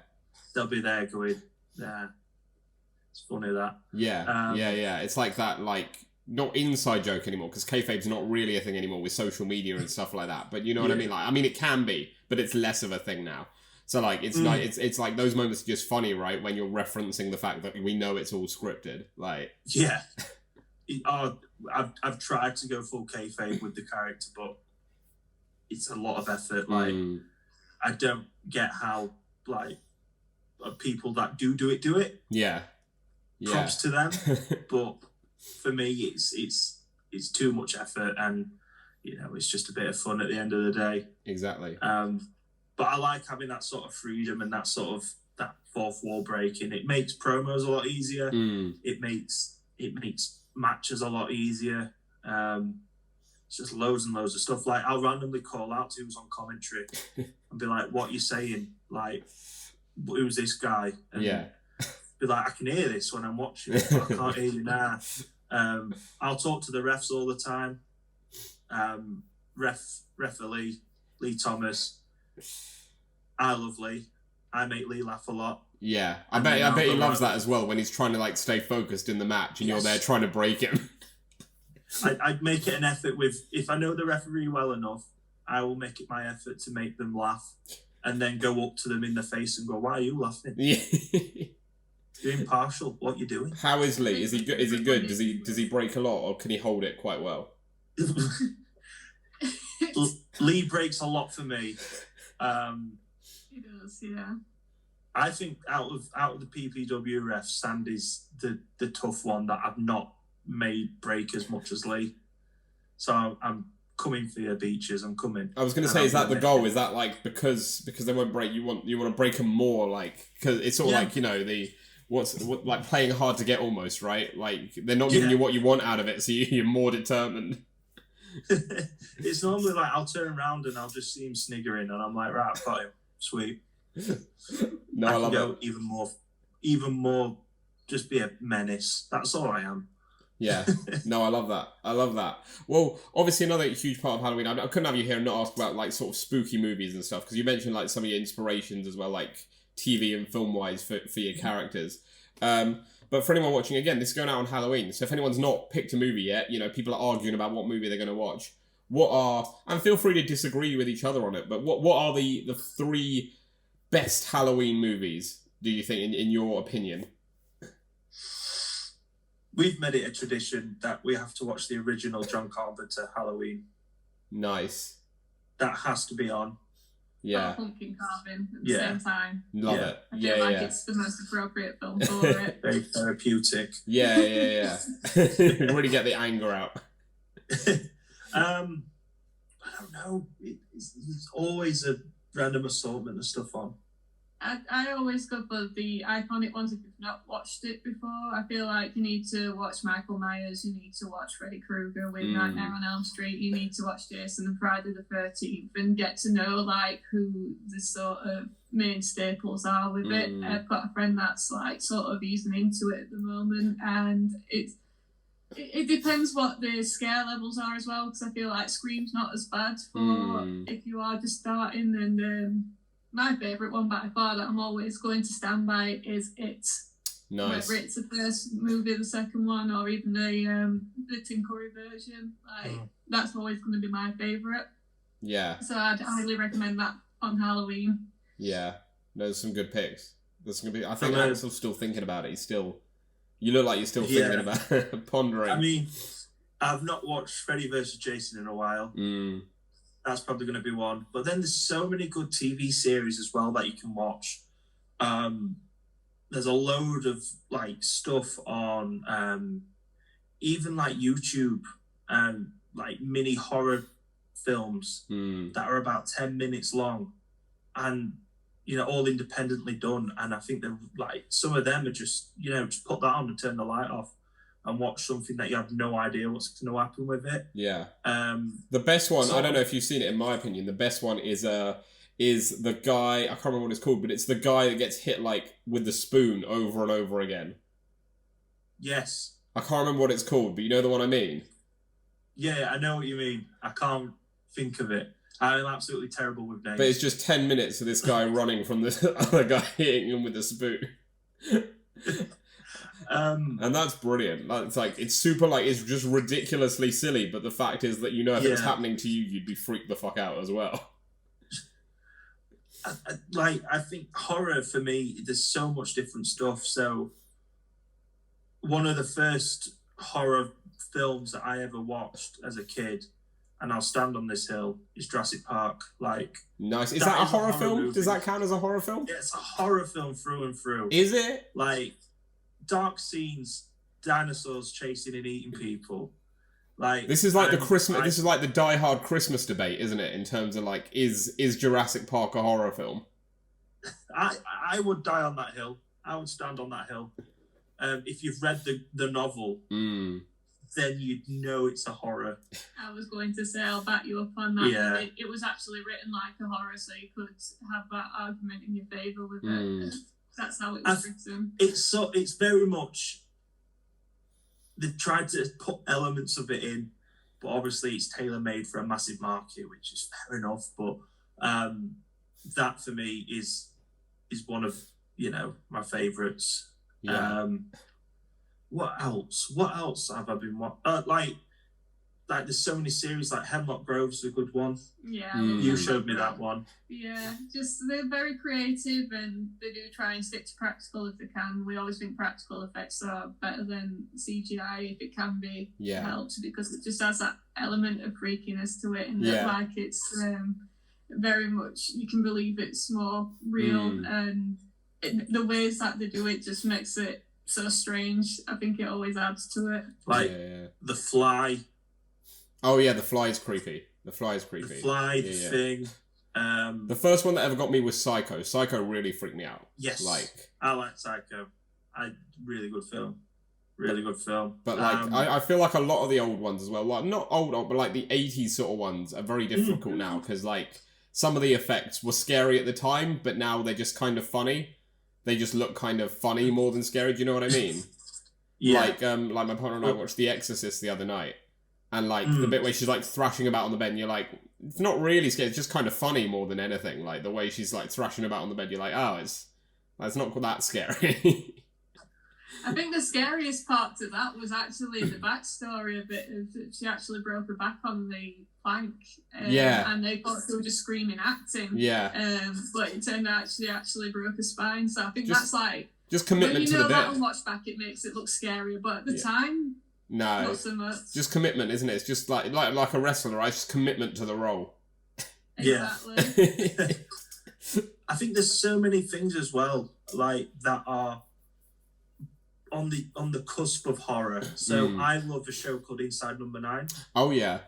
they'll be there going, yeah, it's funny that. Yeah. It's like that, like, not inside joke anymore, because kayfabe's not really a thing anymore with social media and stuff like that, but you know what I mean? Like, I mean, it can be, but it's less of a thing now. So like it's like it's like those moments are just funny, right? When you're referencing the fact that we know it's all scripted, like I've tried to go full kayfabe with the character, but it's a lot of effort. Like I don't get how like people that do it. Yeah. Props to them, but for me, it's too much effort, and it's just a bit of fun at the end of the day. Exactly. But I like having that sort of freedom and that sort of that fourth wall breaking. It makes promos a lot easier. It makes matches a lot easier. It's just loads and loads of stuff. Like, I'll randomly call out to who's on commentary and be like, "What are you saying? Like, who's this guy?" And be like, "I can hear this when I'm watching, but I can't hear you now." I'll talk to the refs all the time. Referee Lee Thomas. I love Lee. I make Lee laugh a lot. Yeah, I bet he loves that as well when he's trying to like stay focused in the match and you're there trying to break him. I'd make it an effort if I know the referee well enough, I will make it my effort to make them laugh and then go up to them in the face and go, "Why are you laughing? Yeah. You're impartial. What are you doing?" How is Lee? Is he good? Is he good? Does he break a lot or can he hold it quite well? Lee breaks a lot for me. He does, yeah. I think out of the PPW refs, Sandy's the tough one that I've not made break as much as Lee. So I'm coming for your beaches. I'm coming. I was going to say, is that the goal? Is that like because they won't break? You want to break them more, like because it's sort of like like playing hard to get almost, right? Like they're not giving you what you want out of it, so you're more determined. It's normally like I'll turn around and I'll just see him sniggering, and I'm like, right, I've got him. Sweet. No, I love it. Even more. Just be a menace. That's all I am. Yeah. No, I love that. Well, obviously another huge part of Halloween. I couldn't have you here and not ask about like sort of spooky movies and stuff because you mentioned like some of your inspirations as well, like TV and film wise for your characters. But for anyone watching, again, this is going out on Halloween. So if anyone's not picked a movie yet, people are arguing about what movie they're going to watch. And feel free to disagree with each other on it, but what are the 3 best Halloween movies, do you think, in your opinion? We've made it a tradition that we have to watch the original John Carpenter Halloween. Nice. That has to be on. Yeah. Pumpkin carving at the same time. Love it. I feel like it's the most appropriate film for it. Very therapeutic. Yeah. Really get the anger out. I don't know. There's always a random assortment of stuff on. I always go for the iconic ones if you've not watched it before. I feel like you need to watch Michael Myers, you need to watch Freddy Krueger with Nightmare on Elm Street, you need to watch Jason and Friday the 13th and get to know like who the sort of main staples are with it. I've got a friend that's like sort of easing into it at the moment, and it depends what the scare levels are as well, because I feel like Scream's not as bad for if you are just starting. And my favourite one by far that I'm always going to stand by is It. Nice. Whether it's the first movie, the second one, or even the Tim Curry version, that's always going to be my favourite. Yeah. So I'd highly recommend that on Halloween. Yeah. There's some good picks. There's gonna be. I think Axel's still thinking about it. You look like you're still thinking about it, pondering. I mean, I've not watched Freddy vs. Jason in a while. That's probably going to be one. But then there's so many good TV series as well that you can watch. There's a load of like stuff on even like YouTube and like mini horror films that are about 10 minutes long and all independently done. And I think they're like some of them are just just put that on and turn the light off and watch something that you have no idea what's going to happen with it. Yeah. The best one, I don't know if you've seen it, in my opinion, the best one is the guy, I can't remember what it's called, but it's the guy that gets hit like with the spoon over and over again. Yes. I can't remember what it's called, but you know the one I mean? Yeah, I know what you mean. I can't think of it. I'm absolutely terrible with names. But it's just 10 minutes of this guy running from this other guy hitting him with the spoon. And that's brilliant. It's super it's just ridiculously silly, but the fact is that if it was happening to you, you'd be freaked the fuck out as well. I think horror for me, there's so much different stuff. So one of the first horror films that I ever watched as a kid, and I'll stand on this hill, is Jurassic Park. Nice. Is that a horror film? Movie. Does that count as a horror film? Yeah, it's a horror film through and through. Is it? Dark scenes, dinosaurs chasing and eating people. This is like the Christmas. This is like the Die Hard Christmas debate, isn't it? In terms of is Jurassic Park a horror film? I would die on that hill. I would stand on that hill. If you've read the novel, then you'd know it's a horror. I was going to say, I'll back you up on that. Yeah. It was actually written like a horror, so you could have that argument in your favour with it. That's how it was written. It's very much, they've tried to put elements of it in, but obviously it's tailor-made for a massive market, which is fair enough. But that for me is one of, my favourites. Yeah. What else? What else have I been watching? Like there's so many series, like Hemlock Grove's a good one. Yeah. You showed me that one. Yeah, just they're very creative and they do try and stick to practical if they can. We always think practical effects are better than CGI if it can be helped, because it just has that element of freakiness to it, and like it's very much, you can believe it's more real, and the ways that they do it just makes it so strange. I think it always adds to it. Like The Fly. Oh yeah, The Fly is creepy. The Fly thing. The first one that ever got me was Psycho. Psycho really freaked me out. Yes. I like Psycho. Really good film. Really good film. But I feel like a lot of the old ones as well, like not old, but like the 80s sort of ones are very difficult now, because like some of the effects were scary at the time, but now they're just kind of funny. They just look kind of funny more than scary. Do you know what I mean? Yeah. Like my partner and I watched The Exorcist the other night, and like the bit where she's like thrashing about on the bed, and you're like, it's not really scary. It's just kind of funny more than anything. Like the way she's like thrashing about on the bed, you're like, oh, it's not that scary. I think the scariest part to that was actually the backstory of it. She actually broke her back on the plank. And they thought she was just screaming acting. Yeah. But it turned out she actually broke her spine. So I think that's like, just commitment to the bit. When you watch back, it makes it look scarier. But at the time, no, not so much. Just commitment, isn't it? It's just like a wrestler, right? It's just commitment to the role. Exactly. Yeah. I think there's so many things as well, like that are on the cusp of horror. So I love a show called Inside Number 9. Oh yeah.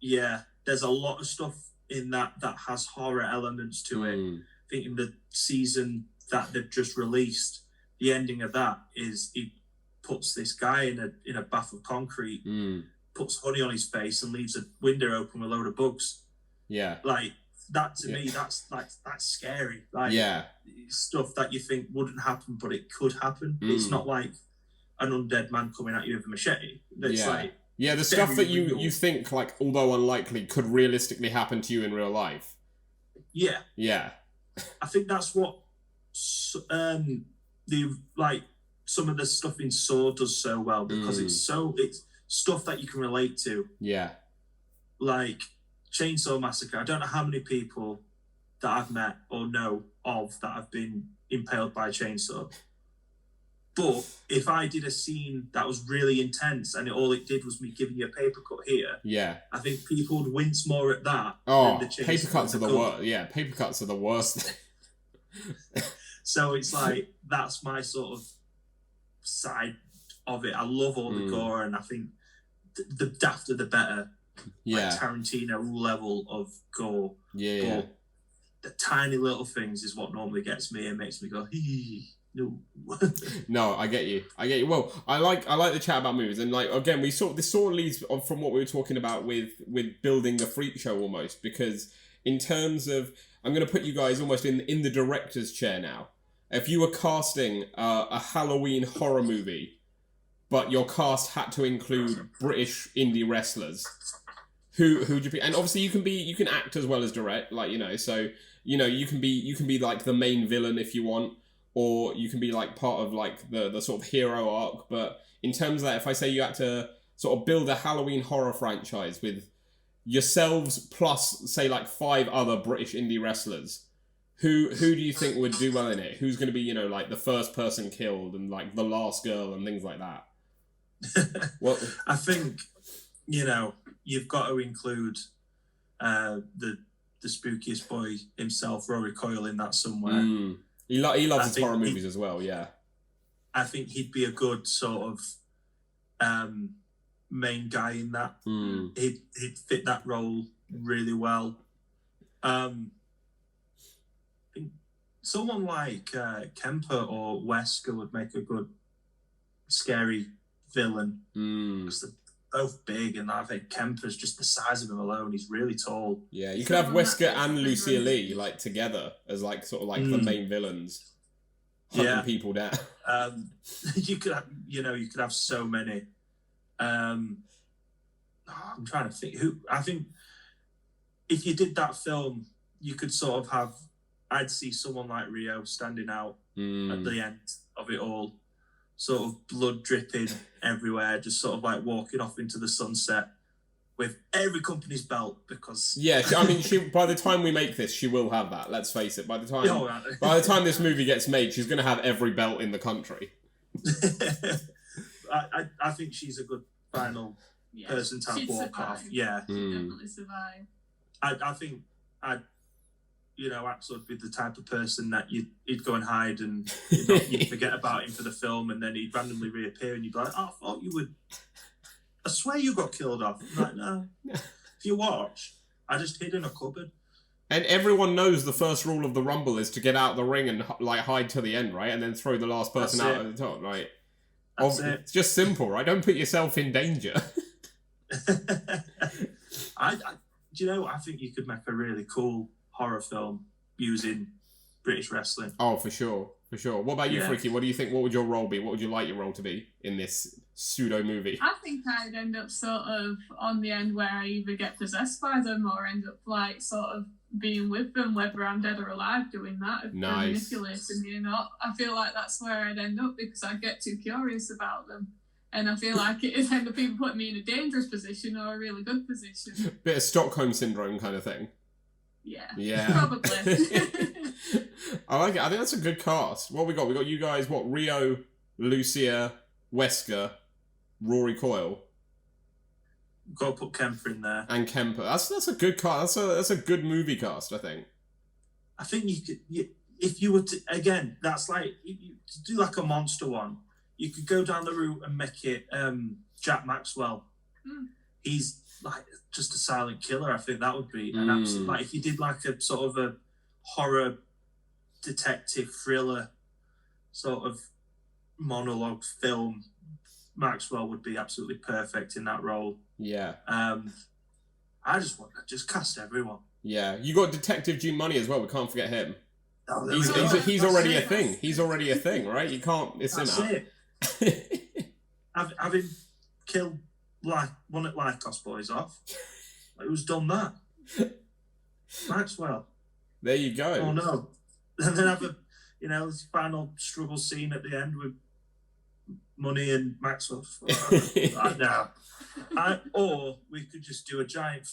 Yeah, there's a lot of stuff in that has horror elements to it. I think in the season that they've just released, the ending of that is he puts this guy in a bath of concrete, puts honey on his face, and leaves a window open with a load of bugs. Yeah, like that to me, that's scary. Like stuff that you think wouldn't happen, but it could happen. It's not like an undead man coming at you with a machete. It's like the stuff that you think, like, although unlikely, could realistically happen to you in real life. Yeah. I think that's what some of the stuff in Saw does so well, because it's stuff that you can relate to. Yeah. Like Chainsaw Massacre. I don't know how many people that I've met or know of that have been impaled by a chainsaw. But if I did a scene that was really intense and all it did was me giving you a paper cut here, I think people would wince more at that. Oh, than the paper cuts are the worst. Yeah, paper cuts are the worst. So it's like, that's my sort of side of it. I love all the gore, and I think the dafter the better. Like Tarantino level of gore. But the tiny little things is what normally gets me and makes me go, no. No, I get you. Well, I like the chat about movies, and like again, this sort of leads on from what we were talking about with building the freak show almost, because in terms of, I'm going to put you guys almost in the director's chair now. If you were casting a Halloween horror movie, but your cast had to include British indie wrestlers, who'd you be? And obviously you can act as well as direct, like, so you can be like the main villain if you want, or you can be like part of like the sort of hero arc. But in terms of that, if I say you had to sort of build a Halloween horror franchise with yourselves plus say like 5 other British indie wrestlers, who do you think would do well in it? Who's going to be, like the first person killed and like the last girl and things like that? Well, I think you've got to include the spookiest boy himself, Rory Coyle, in that somewhere. He loves his horror movies as well. Yeah, I think he'd be a good sort of main guy in that. He'd fit that role really well. I think someone like Kemper or Wesker would make a good scary villain. Mm. Because they're both big, and I think Kemper's just the size of him alone. He's really tall. Yeah, you could have Wesker and Lucia Lee like together as like sort of like the main villains, hunting people down. You could have, you could have so many. I'm trying to think I think if you did that film, you could sort of have. I'd see someone like Rio standing out at the end of it all, sort of blood dripping everywhere, just sort of like walking off into the sunset with every company's belt because... Yeah, I mean, by the time we make this, she will have that, let's face it. By the time this movie gets made, she's going to have every belt in the country. I think she's a good final person to walk off. Yeah. She'd definitely survive. I think Axel would be the type of person that he'd go and hide and you'd forget about him for the film, and then he'd randomly reappear and you'd be like, oh, I thought you would... I swear you got killed off. I'm like, no. If you watch, I just hid in a cupboard. And everyone knows the first rule of the Rumble is to get out of the ring and like hide to the end, right? And then throw the last person out at the top, right? It's just simple, right? Don't put yourself in danger. I think you could make a really cool horror film using British wrestling. Oh, for sure. What about you, Freaky? What do you think? What would your role be? What would you like your role to be in this pseudo movie? I think I'd end up sort of on the end where I either get possessed by them or end up like sort of being with them, whether I'm dead or alive, doing that, if they're manipulating me or not. I feel like that's where I'd end up because I get too curious about them. And I feel like it'd end up either putting me in a dangerous position or a really good position. Bit of Stockholm Syndrome kind of thing. Yeah. Probably. I like it. I think that's a good cast. What we got? We got you guys, Rio, Lucia, Wesker, Rory Coyle. Got to put Kemper in there. And Kemper. That's a good cast. That's a good movie cast, I think. I think you could, if you were to, again, that's like, to do like a monster one, you could go down the route and make it Jack Maxwell. He's like just a silent killer. I think that would be an absolute, like if you did like a sort of a horror detective thriller sort of monologue film, Maxwell would be absolutely perfect in that role. Yeah. I just want to just cast everyone. Yeah, you got Detective G Money as well. We can't forget him. Oh, he's already a thing. He's already a thing, right? You can't. It's That's enough. it. Having killed one at Lycos boys off. Who's done that? Maxwell. There you go. Oh no! And then have a final struggle scene at the end with Money and Maxwell. No. Or we could just do a giant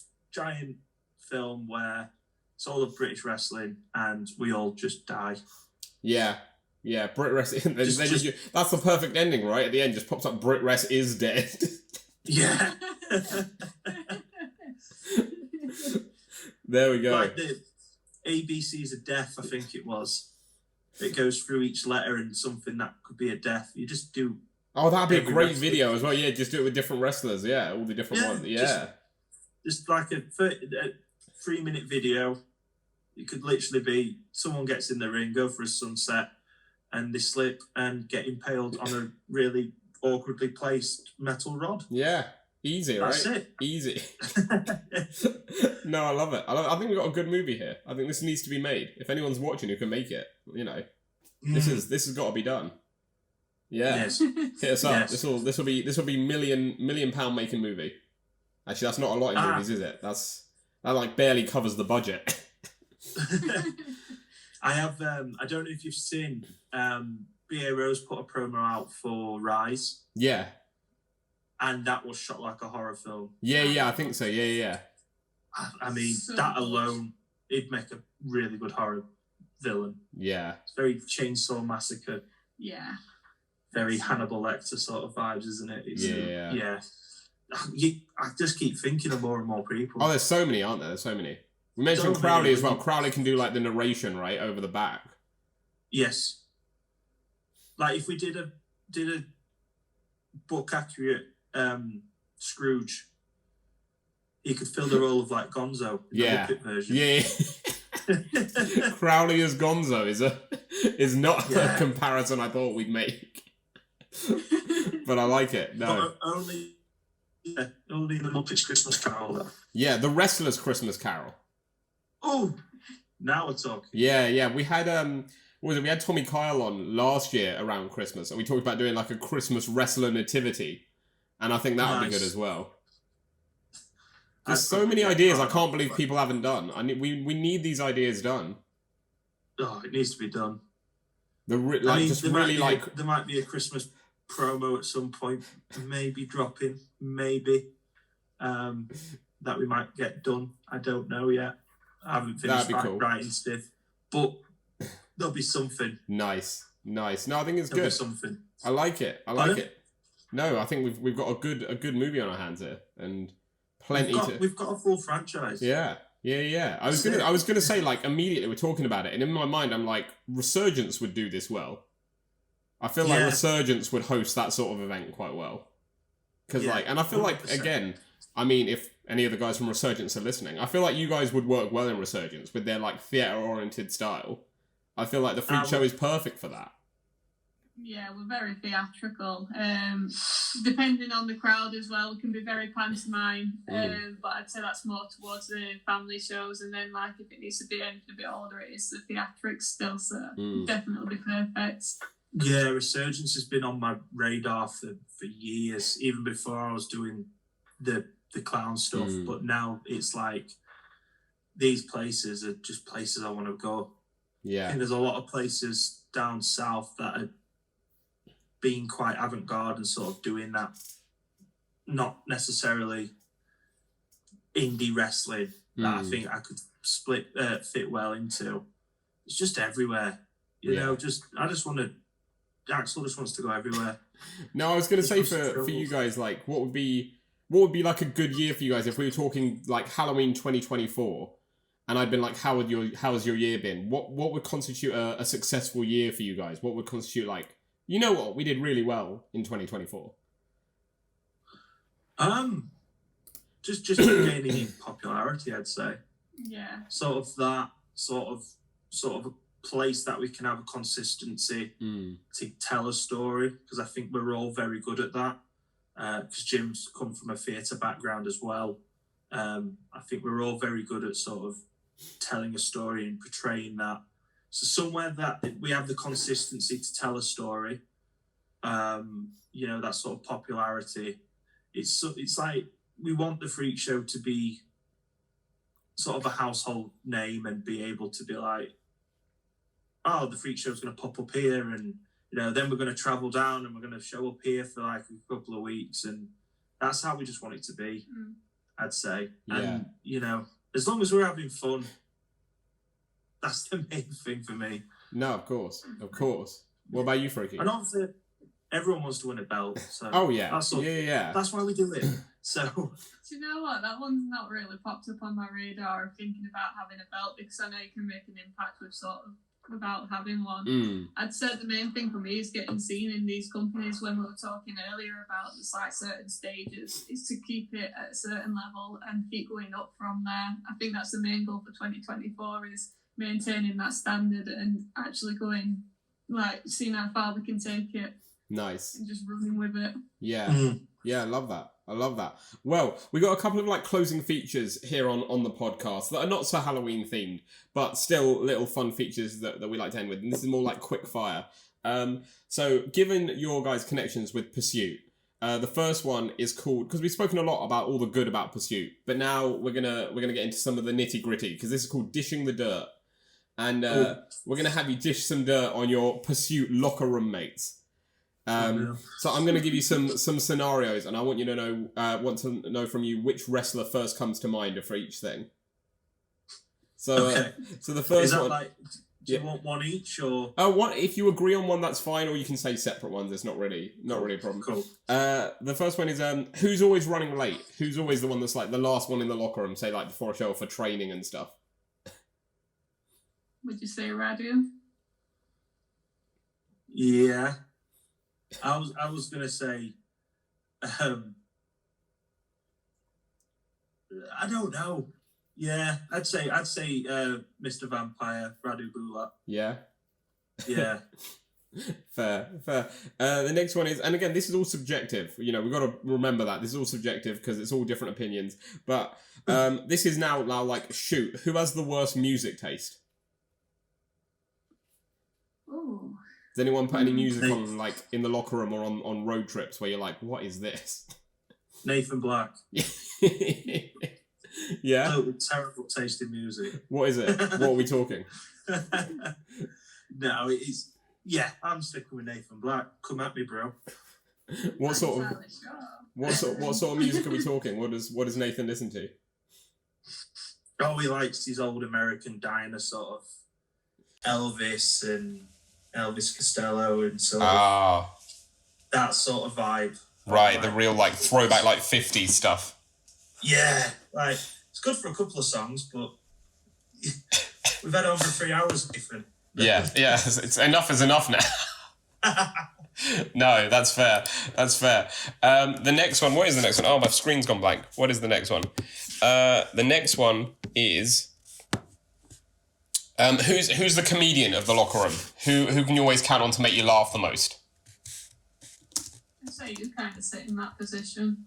film where it's all of British wrestling and we all just die. Yeah, BritWres. That's the perfect ending, right? At the end, just pops up. BritWres is dead. Yeah. There we go. Like the ABCs of death, I think it was. It goes through each letter and something that could be a death. You just do. Oh, that'd be a great video as well. Yeah, just do it with different wrestlers. Yeah, all the different ones. Yeah. Just like a 3-minute video. It could literally be someone gets in the ring, go for a sunset, and they slip and get impaled on a really awkwardly placed metal rod. Yeah. Easy, right? That's it. Easy. No, I love it. I think we've got a good movie here. I think this needs to be made. If anyone's watching who can make it, this has got to be done. Yeah. Yes. Hit us up. Yes. This will be million pound making movie. Actually, that's not a lot in movies, is it? That like barely covers the budget. I have. I don't know if you've seen. B.A. Rose put a promo out for Rise. Yeah. And that was shot like a horror film. Yeah, I think so. Yeah. I mean, that alone, it'd make a really good horror villain. Yeah. It's very Chainsaw Massacre. Yeah. Very Hannibal Lecter sort of vibes, isn't it? Yeah. I just keep thinking of more and more people. Oh, there's so many, aren't there? There's so many. We mentioned Crowley as well. Crowley can do like the narration, right, over the back. Yes. Like if we did a book accurate Scrooge, he could fill the role of like Gonzo in the Muppet version. Yeah. Crowley as Gonzo is not a comparison I thought we'd make. But I like it. No. But only the Muppets Christmas Carol, though. Yeah, the Wrestlers' Christmas Carol. Oh, now we're talking. Yeah. We had we had Tommy Kyle on last year around Christmas, and we talked about doing like a Christmas wrestler nativity, and I think that would be good as well. There's so many ideas I can't believe people haven't done. We need these ideas done. Oh, it needs to be done. There might be a Christmas promo at some point, maybe dropping, that we might get done. I don't know yet. I haven't finished writing stuff, but there'll be something. Nice. No, I think it's there'll good. Be something. I like it. No, I think we've got a good movie on our hands here, and we've got a full franchise. Yeah. I was gonna say, like, immediately we're talking about it, and in my mind I'm like, Resurgence would do this well. I feel like Resurgence would host that sort of event quite well. And I feel 100%. Like, again, I mean, if any of the guys from Resurgence are listening, I feel like you guys would work well in Resurgence with their, like, theatre-oriented style. I feel like the Freakshow is perfect for that. Yeah, we're very theatrical. Depending on the crowd as well, we can be very pantomime. But I'd say that's more towards the family shows. And then, like, if it needs to be anything a bit older, it is the theatrics still. So definitely be perfect. Yeah, Resurgence has been on my radar for years, even before I was doing the Klown stuff. But now it's like these places are just places I want to go. Yeah, and there's a lot of places down south that are being quite avant-garde and sort of doing that, not necessarily indie wrestling that I think I could fit well into. It's just everywhere, you know. Axel just wants to go everywhere. No, I was going to say for you guys, like, what would be like a good year for you guys if we were talking like Halloween 2024, and I'd been like, how has your year been? What would constitute a successful year for you guys? What would constitute, like, you know what, we did really well in 2024? Just gaining in popularity, I'd say. Yeah. Sort of a place that we can have a consistency to tell a story, because I think we're all very good at that. Because Jim's come from a theatre background as well. I think we're all very good at sort of telling a story and portraying that. So somewhere that we have the consistency to tell a story, that sort of popularity. It's like we want the Freak Show to be sort of a household name and be able to be like, oh, the Freak Show's going to pop up here, and then we're going to travel down and we're going to show up here for like a couple of weeks, and that's how we just want it to be. I'd say, and as long as we're having fun, that's the main thing for me. No, of course. What about you, Freaky? And obviously, everyone wants to win a belt. So oh yeah, that's why we do it. So do you know what? That one's not really popped up on my radar of thinking about having a belt, because I know you can make an impact with sort of without having one. I'd say the main thing for me is getting seen in these companies. When we were talking earlier about the like certain stages, is to keep it at a certain level and keep going up from there. I think that's the main goal for 2024, is maintaining that standard and actually going, like, seeing how far we can take it. Nice. And just running with it. Yeah. Yeah, I love that. Well, we got a couple of like closing features here on the podcast that are not so Halloween themed, but still little fun features that we like to end with. And this is more like quick fire. So given your guys' connections with Pursuit, the first one is called, because we've spoken a lot about all the good about Pursuit, but now we're gonna get into some of the nitty gritty, because this is called Dishing the Dirt. And we're gonna have you dish some dirt on your Pursuit locker room mates. So I'm going to give you some scenarios, and I want you to know from you which wrestler first comes to mind for each thing. So, okay. So the first is that one. Like, do you want one each, or? If you agree on one, that's fine, or you can say separate ones. It's not really a problem. Cool. The first one is who's always running late? Who's always the one that's like the last one in the locker room, say like before a show for training and stuff? Would you say Radu? Yeah. I was gonna say, I don't know. Yeah, I'd say Mr. Vampire, Radu Bulak. Yeah. Yeah. Fair. The next one is, and again, this is all subjective. You know, we've got to remember that this is all subjective because it's all different opinions. But this is now like, shoot, who has the worst music taste? Ooh. Does anyone put any music on, like, in the locker room or on road trips where you're like, what is this? Nathan Black. Yeah? No, terrible taste in music. What is it? What are we talking? No, it's... Yeah, I'm sticking with Nathan Black. Come at me, bro. What sort of music are we talking? What does Nathan listen to? Oh, he likes his old American diner sort of Elvis and Elvis Costello and sort of that sort of vibe. Right, the real like throwback like 50s stuff. Yeah, like it's good for a couple of songs, but we've had over 3 hours, Nathan. Yeah, it's enough is enough now. No, that's fair. The next one, what is the next one? Oh, my screen's gone blank. What is the next one? The next one is who's the comedian of the locker room? Who can you always count on to make you laugh the most? I'd say you kind of sit in that position.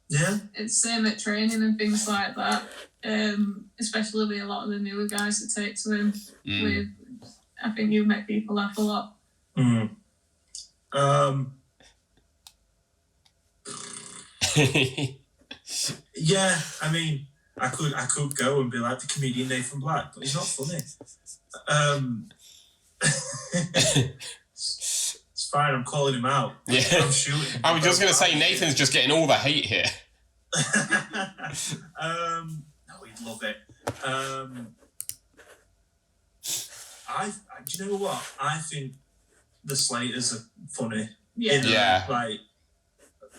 Yeah. It's same at training and things like that. Especially with a lot of the newer guys that take to him. With, I think you make people laugh a lot. Yeah, I mean, I could go and be like the comedian Nathan Black, but he's not funny. It's fine. I'm calling him out. Yeah, I'm shooting. I was just gonna say Nathan's just getting all the hate here. No, he'd love it. Do you know what? I think the Slaters are funny. Yeah. Like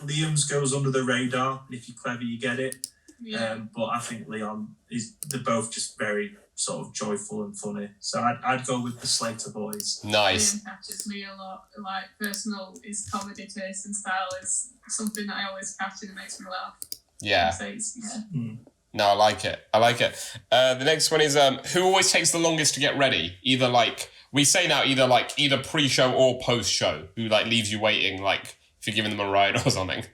Liam's goes under the radar, and if you're clever, you get it. Yeah. But I think Leon they're both just very sort of joyful and funny. So I'd go with the Slater boys. Nice. Liam catches me a lot. Like his comedy taste and style is something that I always catch and it makes me laugh. Yeah. No, I like it. The next one is who always takes the longest to get ready? Either like we say now, either pre-show or post-show. Who like leaves you waiting, like if you're giving them a ride or something.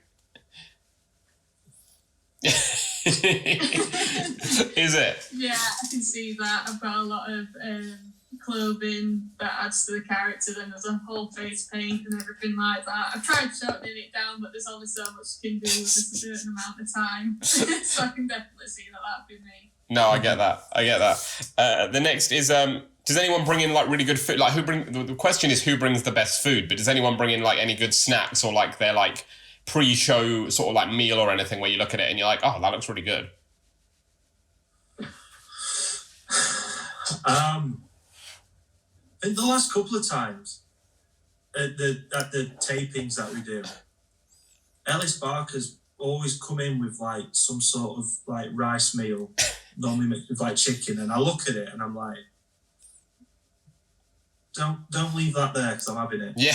Is it? Yeah, I can see that. I've got a lot of clothing that adds to the character. Then there's a whole face paint and everything like that. I've tried shortening it down, but there's only so much you can do with just a certain amount of time. So I can definitely see that'd be me. No, I get that. The next is does anyone bring in like really good food? Like the question is who brings the best food, but does anyone bring in like any good snacks or like their like pre-show sort of like meal or anything where you look at it and you're like, oh, that looks really good? In the last couple of times at the tapings that we do, Ellis Barker's always come in with like some sort of like rice meal, normally mixed with like chicken, and I look at it and I'm like, don't leave that there because I'm having it. Yeah,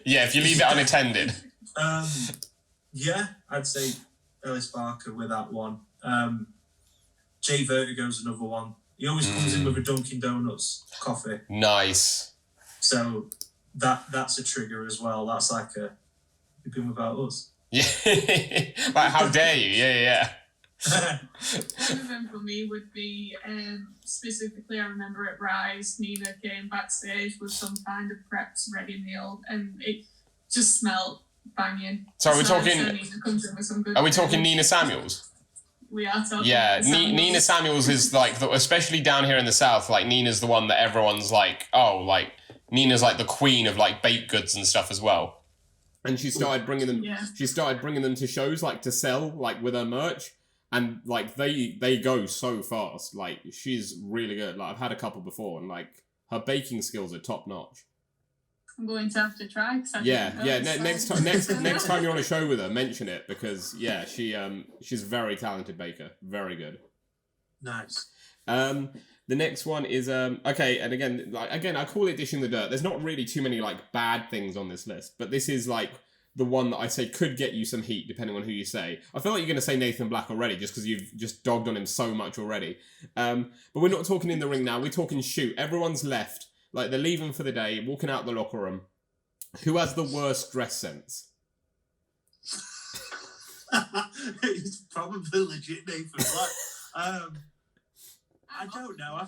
yeah. If you leave it unattended. Yeah, I'd say Ellis Barker with that one. Jay Vertigo's another one. He always comes in with a Dunkin' Donuts coffee. Nice. So that's a trigger as well. That's like you've been without us. Yeah. Like, how dare you? Yeah. One of them for me would be specifically. I remember at Rise, Nina came backstage with some kind of prepped ready meal, and it just smelled banging. So are we talking talking Nina Samuels? We are talking. Yeah, Nina Samuels is like, especially down here in the South, like Nina's the one that everyone's like, oh, like Nina's like the queen of like baked goods and stuff as well. And she started bringing them. Yeah. She started bringing them to shows like to sell like with her merch, and like they go so fast. Like she's really good. Like I've had a couple before, and like her baking skills are top notch. I'm going to have to try. Next time you're on a show with her, mention it because she's a very talented baker, very good. Nice. The next one is okay, and again I call it dishing the dirt. There's not really too many like bad things on this list, but this is like the one that I say could get you some heat depending on who you say. I feel like you're going to say Nathan Black already just because you've just dogged on him so much already. But we're not talking in the ring now. We're talking shoot. Everyone's left. Like, they're leaving for the day, walking out the locker room. Who has the worst dress sense? It's probably legit Nathan Black. I don't know.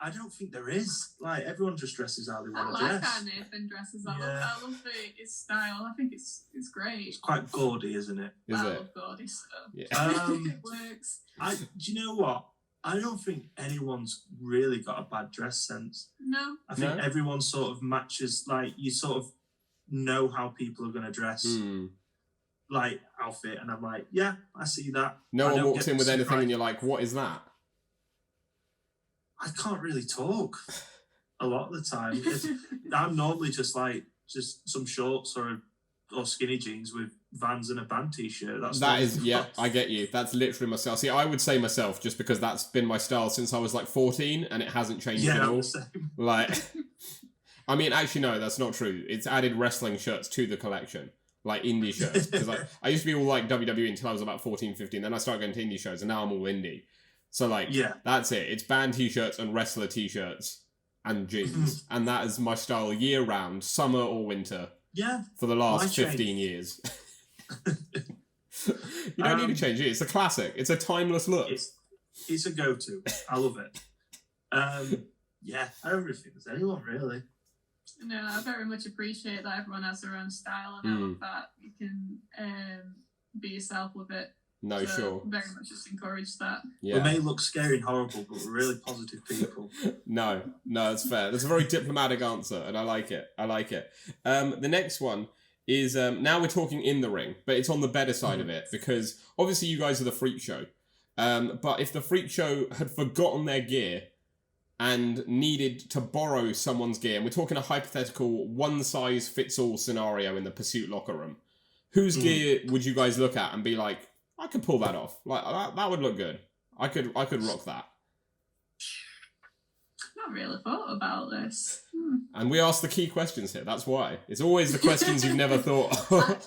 I don't think there is. Like, everyone just dresses how they want to dress. I like how Nathan dresses. I love his style. I think it's great. It's quite gaudy, isn't it? Is I it? love gaudy stuff. Yeah. It works. Do you know what? I don't think anyone's really got a bad dress sense. No. I think everyone sort of matches, like, you sort of know how people are going to dress. Like, outfit, and I'm like, yeah, I see that. No one walks in with anything and you're like, what is that? I can't really talk a lot of the time. I'm normally just some shorts or skinny jeans with Vans and a band t-shirt. I get you. That's literally myself. See, I would say myself just because that's been my style since I was like 14 and it hasn't changed at all. Same. Like, I mean, actually, no, that's not true. It's added wrestling shirts to the collection. Like indie shows. Because I used to be all like WWE until I was about 14, 15. Then I started going to indie shows and now I'm all indie. So like, that's it. It's band t-shirts and wrestler t-shirts and jeans. And that is my style year round, summer or winter. Yeah. For the last 15 years. You don't need to change it. It's a classic. It's a timeless look. It's a go-to. I love it. Yeah, I don't really think there's anyone really. No, I very much appreciate that everyone has their own style, and I love that you can be yourself with it. No, sure. Very much just encourage that. Yeah. We may look scary and horrible, but we're really positive people. No, that's fair. That's a very diplomatic answer, and I like it. The next one is, now we're talking in the ring, but it's on the better side of it, because obviously you guys are the Freak Show. But if the Freak Show had forgotten their gear and needed to borrow someone's gear, and we're talking a hypothetical one-size-fits-all scenario in the Pursuit locker room, whose gear would you guys look at and be like, I could pull that off. Like, that would look good. I could rock that. Not really thought about this. And we ask the key questions here. That's why. It's always the questions you've never thought of.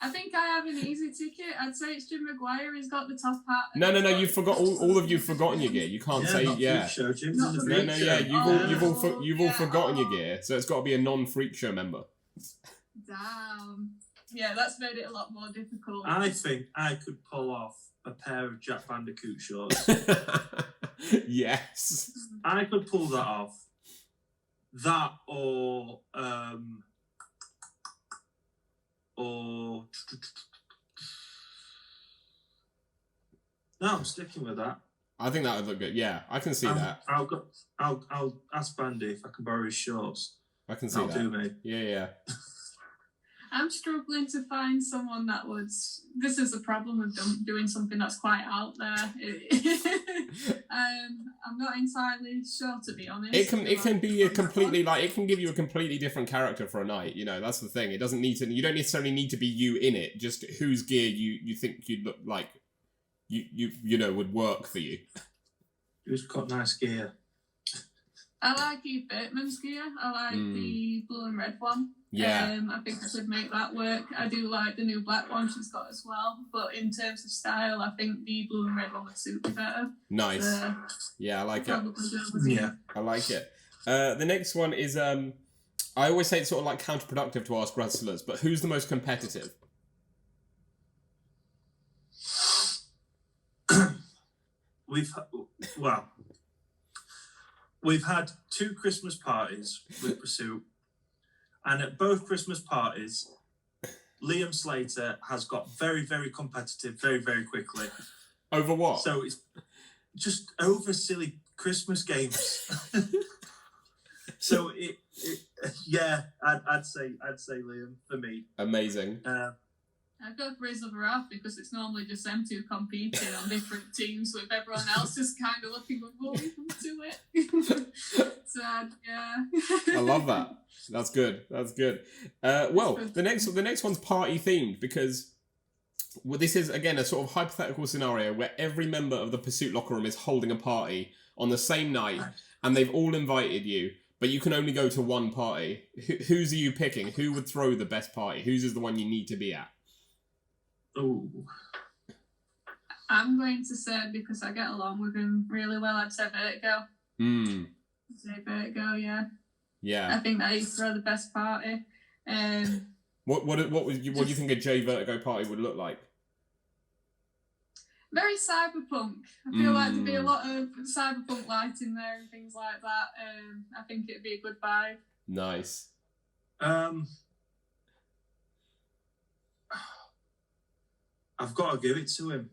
I think I have an easy ticket. I'd say it's Jim Maguire. He's got the top hat. No. You've forgot all of you've forgotten your gear. You can't say Show, You've all forgotten your gear. So it's got to be a non-Freak Show member. Damn. Yeah, that's made it a lot more difficult. I think I could pull off a pair of Jack Bandicoot shorts. Yes. I could pull that off. That or no, I'm sticking with that. I think that would look good. Yeah, I can see that. I'll ask Bandy if I can borrow his shorts. I can see that. That'll do me. Yeah. I'm struggling to find someone that would. This is a problem with doing something that's quite out there. I'm not entirely sure, to be honest. It can be a completely it can give you a completely different character for a night. You know, that's the thing. It doesn't need to. You don't necessarily need to be you in it. Just whose gear you think you'd look like. You know would work for you. Who's got nice gear? I like Eve Bateman's gear. I like the blue and red one. Yeah. I think I could make that work. I do like the new black one she's got as well. But in terms of style, I think the blue and red one would suit me better. Nice. Yeah, I like it. Yeah. I like it. The next one is, I always say it's sort of like counterproductive to ask wrestlers, but who's the most competitive? We've had 2 Christmas parties with Pursuit, and at both Christmas parties, Liam Slater has got very, very competitive very, very quickly. Over what? So it's just over silly Christmas games. So I'd say Liam for me. Amazing. I'd go for his other half because it's normally just them two competing on different teams with everyone else just kind of looking forward to it. So, yeah. I love that. That's good. Well, the next one's party themed because this is, again, a sort of hypothetical scenario where every member of the Pursuit locker room is holding a party on the same night and they've all invited you, but you can only go to one party. Whose are you picking? Who would throw the best party? Whose is the one you need to be at? Oh, I'm going to say, because I get along with him really well, I'd say Vertigo. Say Vertigo, yeah. Yeah. I think that he'd throw the best party. What do you think a Jay Vertigo party would look like? Very cyberpunk. I feel like there'd be a lot of cyberpunk lighting there and things like that. I think it'd be a good vibe. Nice. I've got to give it to him.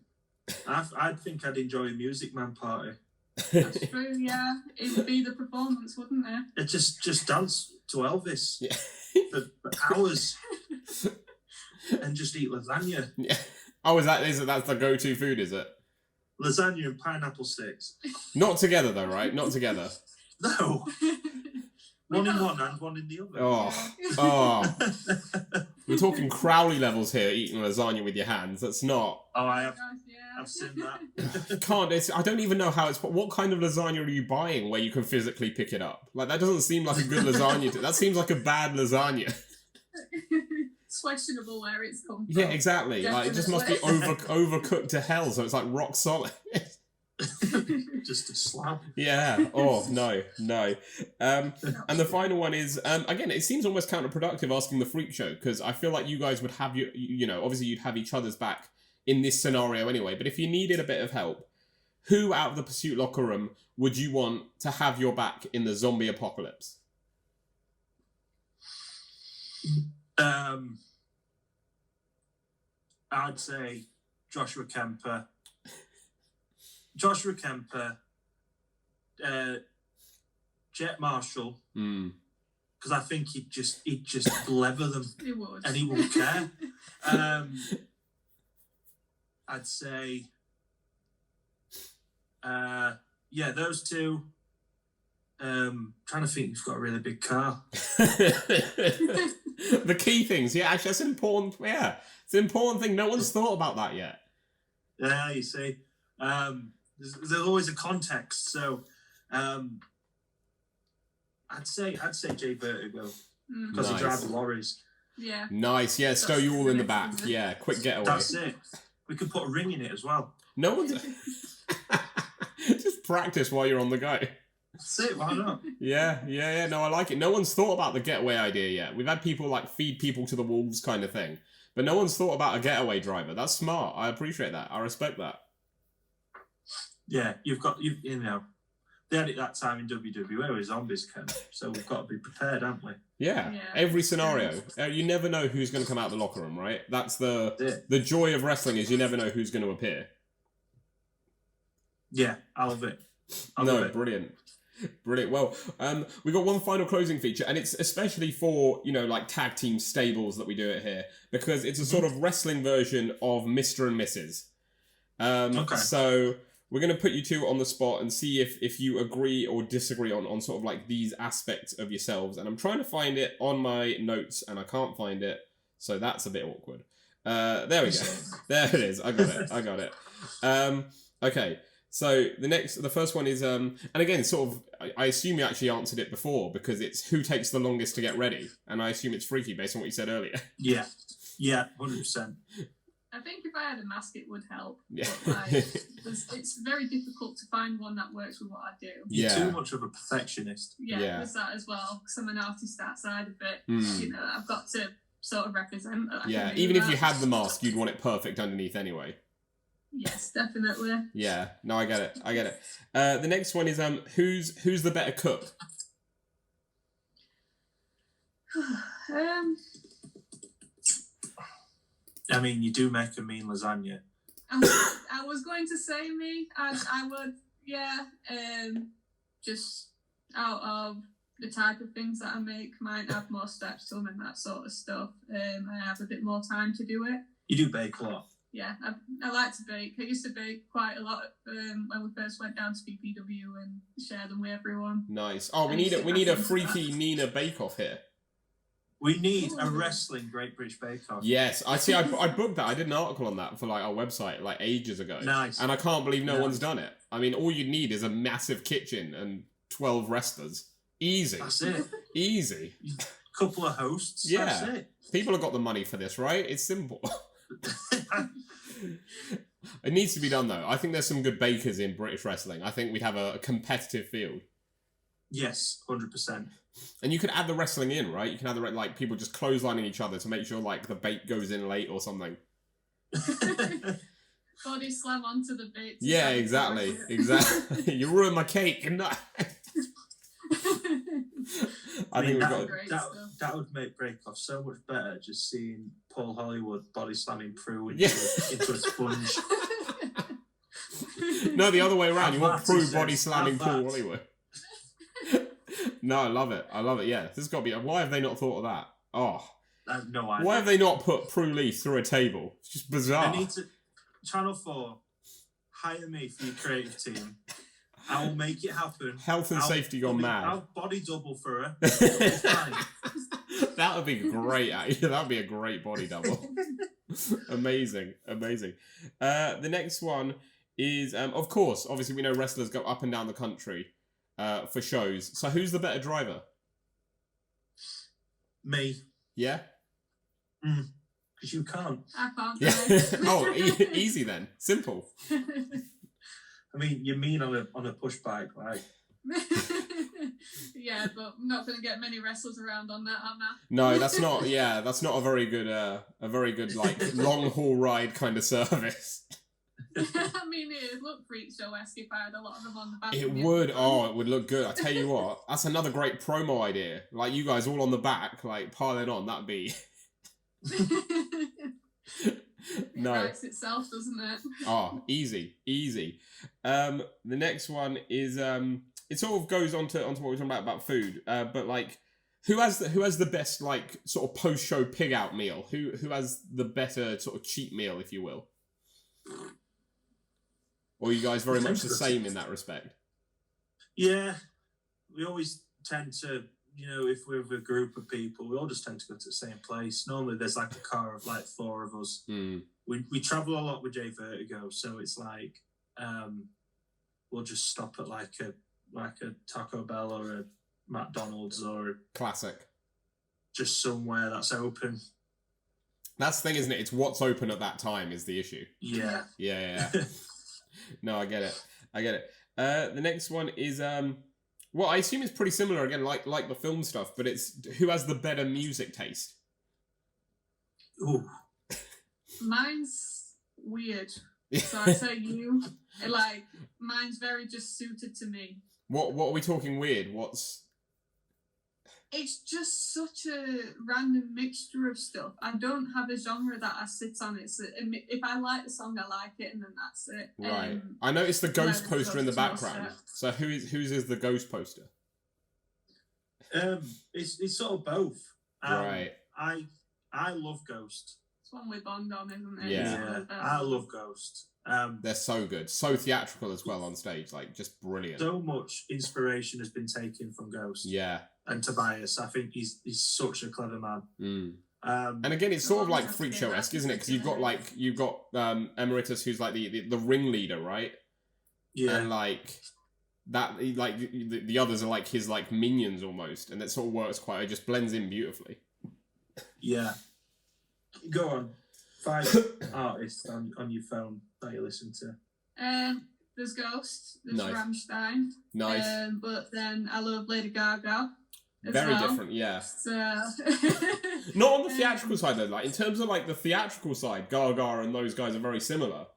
I think I'd enjoy a Music Man party. That's true, yeah. It would be the performance, wouldn't it? It just dance to Elvis Yeah. for hours and just eat lasagna. Yeah. Oh, that's the go-to food, is it? Lasagna and pineapple sticks. Not together though, right? Not together. No. One in one and one in the other. Oh. We're talking Crowley levels here, eating lasagna with your hands. That's not... Oh, I have. Yeah. I've seen that. You can't... I don't even know how it's... What kind of lasagna are you buying where you can physically pick it up? Like, that doesn't seem like a good lasagna. That seems like a bad lasagna. It's questionable where it's come from. Yeah, exactly. Like, it just must be overcooked to hell, so it's like rock solid. Just a slab. Yeah. Oh, no. And the final one is, again, it seems almost counterproductive asking the Freak Show, because I feel like you guys would have, obviously you'd have each other's back in this scenario anyway, but if you needed a bit of help, who out of the Pursuit locker room would you want to have your back in the zombie apocalypse? I'd say Joshua Kemper, Jet Marshall, because I think he'd just lever them. He would. And he wouldn't care. I'd say, those two. Trying to think, he's got a really big car. The key things, yeah, actually, that's an important. Yeah, it's an important thing. No one's thought about that yet. Yeah, you see, there's always a context. So, I'd say Jay Vertigo because he drives lorries. Yeah. Nice. Yeah, stow you all in the back. Yeah, quick getaway. That's it. We could put a ring in it as well. No one's just practice while you're on the go. That's it. Why not? Yeah. No, I like it. No one's thought about the getaway idea yet. We've had people like feed people to the wolves kind of thing, but no one's thought about a getaway driver. That's smart. I appreciate that. I respect that. Yeah, you know, they had it that time in WWE where zombies came, so we've got to be prepared, haven't we? Yeah. Every scenario. You never know who's going to come out the locker room, right? That's the joy of wrestling is you never know who's going to appear. Yeah, I love it. Brilliant. Well, we got one final closing feature, and it's especially for, like tag team stables that we do it here, because it's a sort of wrestling version of Mr. and Mrs. Okay. So we're going to put you two on the spot and see if you agree or disagree on sort of like these aspects of yourselves. And I'm trying to find it on my notes, and I can't find it, so that's a bit awkward. There we go. There it is. I got it. Okay. So the first one is, and again, sort of, I assume you actually answered it before because it's who takes the longest to get ready, and I assume it's Freaky based on what you said earlier. Yeah, 100%. I think if I had a mask, it would help. Yeah. But it's very difficult to find one that works with what I do. You're too much of a perfectionist. Yeah, there's that as well, because I'm an artist outside of it. I've got to sort of represent that. Yeah, even if you had the mask, you'd want it perfect underneath anyway. Yes, definitely. Yeah, no, I get it. The next one is who's the better cook? I mean, you do make a mean lasagna. I was going to say me. I would, just out of the type of things that I make, might have more steps to them and that sort of stuff. I have a bit more time to do it. You do bake a lot. Yeah, I like to bake. I used to bake quite a lot when we first went down to BPW and share them with everyone. Nice. Oh, we need a Freaky Nina bake-off here. We need a wrestling Great British Bake Off. Yes, I see. I booked that. I did an article on that for like our website like ages ago. Nice. And I can't believe no one's done it. I mean, all you need is a massive kitchen and 12 wrestlers. Easy. That's it. Easy. Couple of hosts. Yeah. That's it. People have got the money for this, right? It's simple. It needs to be done though. I think there's some good bakers in British wrestling. I think we'd have a competitive field. Yes, 100%. And you can add the wrestling in, right? You can add the like people just clotheslining each other to make sure like the bait goes in late or something. Body slam onto the bait. Yeah, exactly. You ruined my cake. No. I think that would make Break Off so much better. Just seeing Paul Hollywood body slamming Prue into a sponge. No, the other way around. You want Prue body slamming Paul Hollywood. No, I love it. Yeah, this has got to be. Why have they not thought of that? Oh, I have no idea. Why have they not put Prue Leith through a table? It's just bizarre. They need to. Channel 4, hire me for your creative team. I will make it happen. Health and safety gone mad. I'll body double for her. That would be great. That would be a great body double. Amazing. The next one is, of course, obviously we know wrestlers go up and down the country for shows. So who's the better driver? Me. Yeah? Because you can't. I can't. Yeah. Oh, easy then. Simple. I mean, you mean on a push bike, like. Yeah, but I'm not going to get many wrestlers around on that, am I? No, that's not. Yeah, that's not a very good like long haul ride kind of service. I mean, it would look Freakshow-esque if I had a lot of them on the back. It would. Oh, it would look good. I tell you what, that's another great promo idea. Like you guys all on the back, like piling on. That'd be. No. It writes itself, doesn't it? Oh, easy. The next one is it sort of goes onto what we were talking about food. But like, who has the best like sort of post show pig out meal? Who has the better sort of cheat meal, if you will? Or are you guys very much the same in that respect? Yeah, we always tend to. If we're with a group of people, we all just tend to go to the same place. Normally, there's like a car of like 4 of us. We travel a lot with J Vertigo, so it's like we'll just stop at like a Taco Bell or a McDonald's or classic, just somewhere that's open. That's the thing, isn't it? It's what's open at that time is the issue. Yeah. No, I get it. The next one is well, I assume it's pretty similar again, like the film stuff, but it's who has the better music taste? Ooh. Mine's weird. So I say you. Like, mine's very just suited to me. What are we talking weird? It's just such a random mixture of stuff. I don't have a genre that I sit on. If I like the song, I like it, and then that's it. Right. I noticed the ghost poster in the background. So whose is the ghost poster? It's sort of both. Right. I love Ghost. It's one we bond on, isn't it? Yeah. I love Ghost. They're so good, so theatrical as well on stage, like just brilliant. So much inspiration has been taken from Ghost. Yeah. And Tobias, I think he's such a clever man. And again, it's sort of like Freakshow-esque, isn't it? Because you've got Emeritus, who's like the ringleader, right? Yeah. And like that, like the others are like his like minions almost, and that sort of works quite. It just blends in beautifully. Yeah. Go on. 5 artists on your phone that you listen to. There's Ghost. There's Nice. Rammstein. Nice. But then I love Lady Gaga. Very different, yeah. So not on the theatrical side though. Like in terms of like the theatrical side, Gaga and those guys are very similar.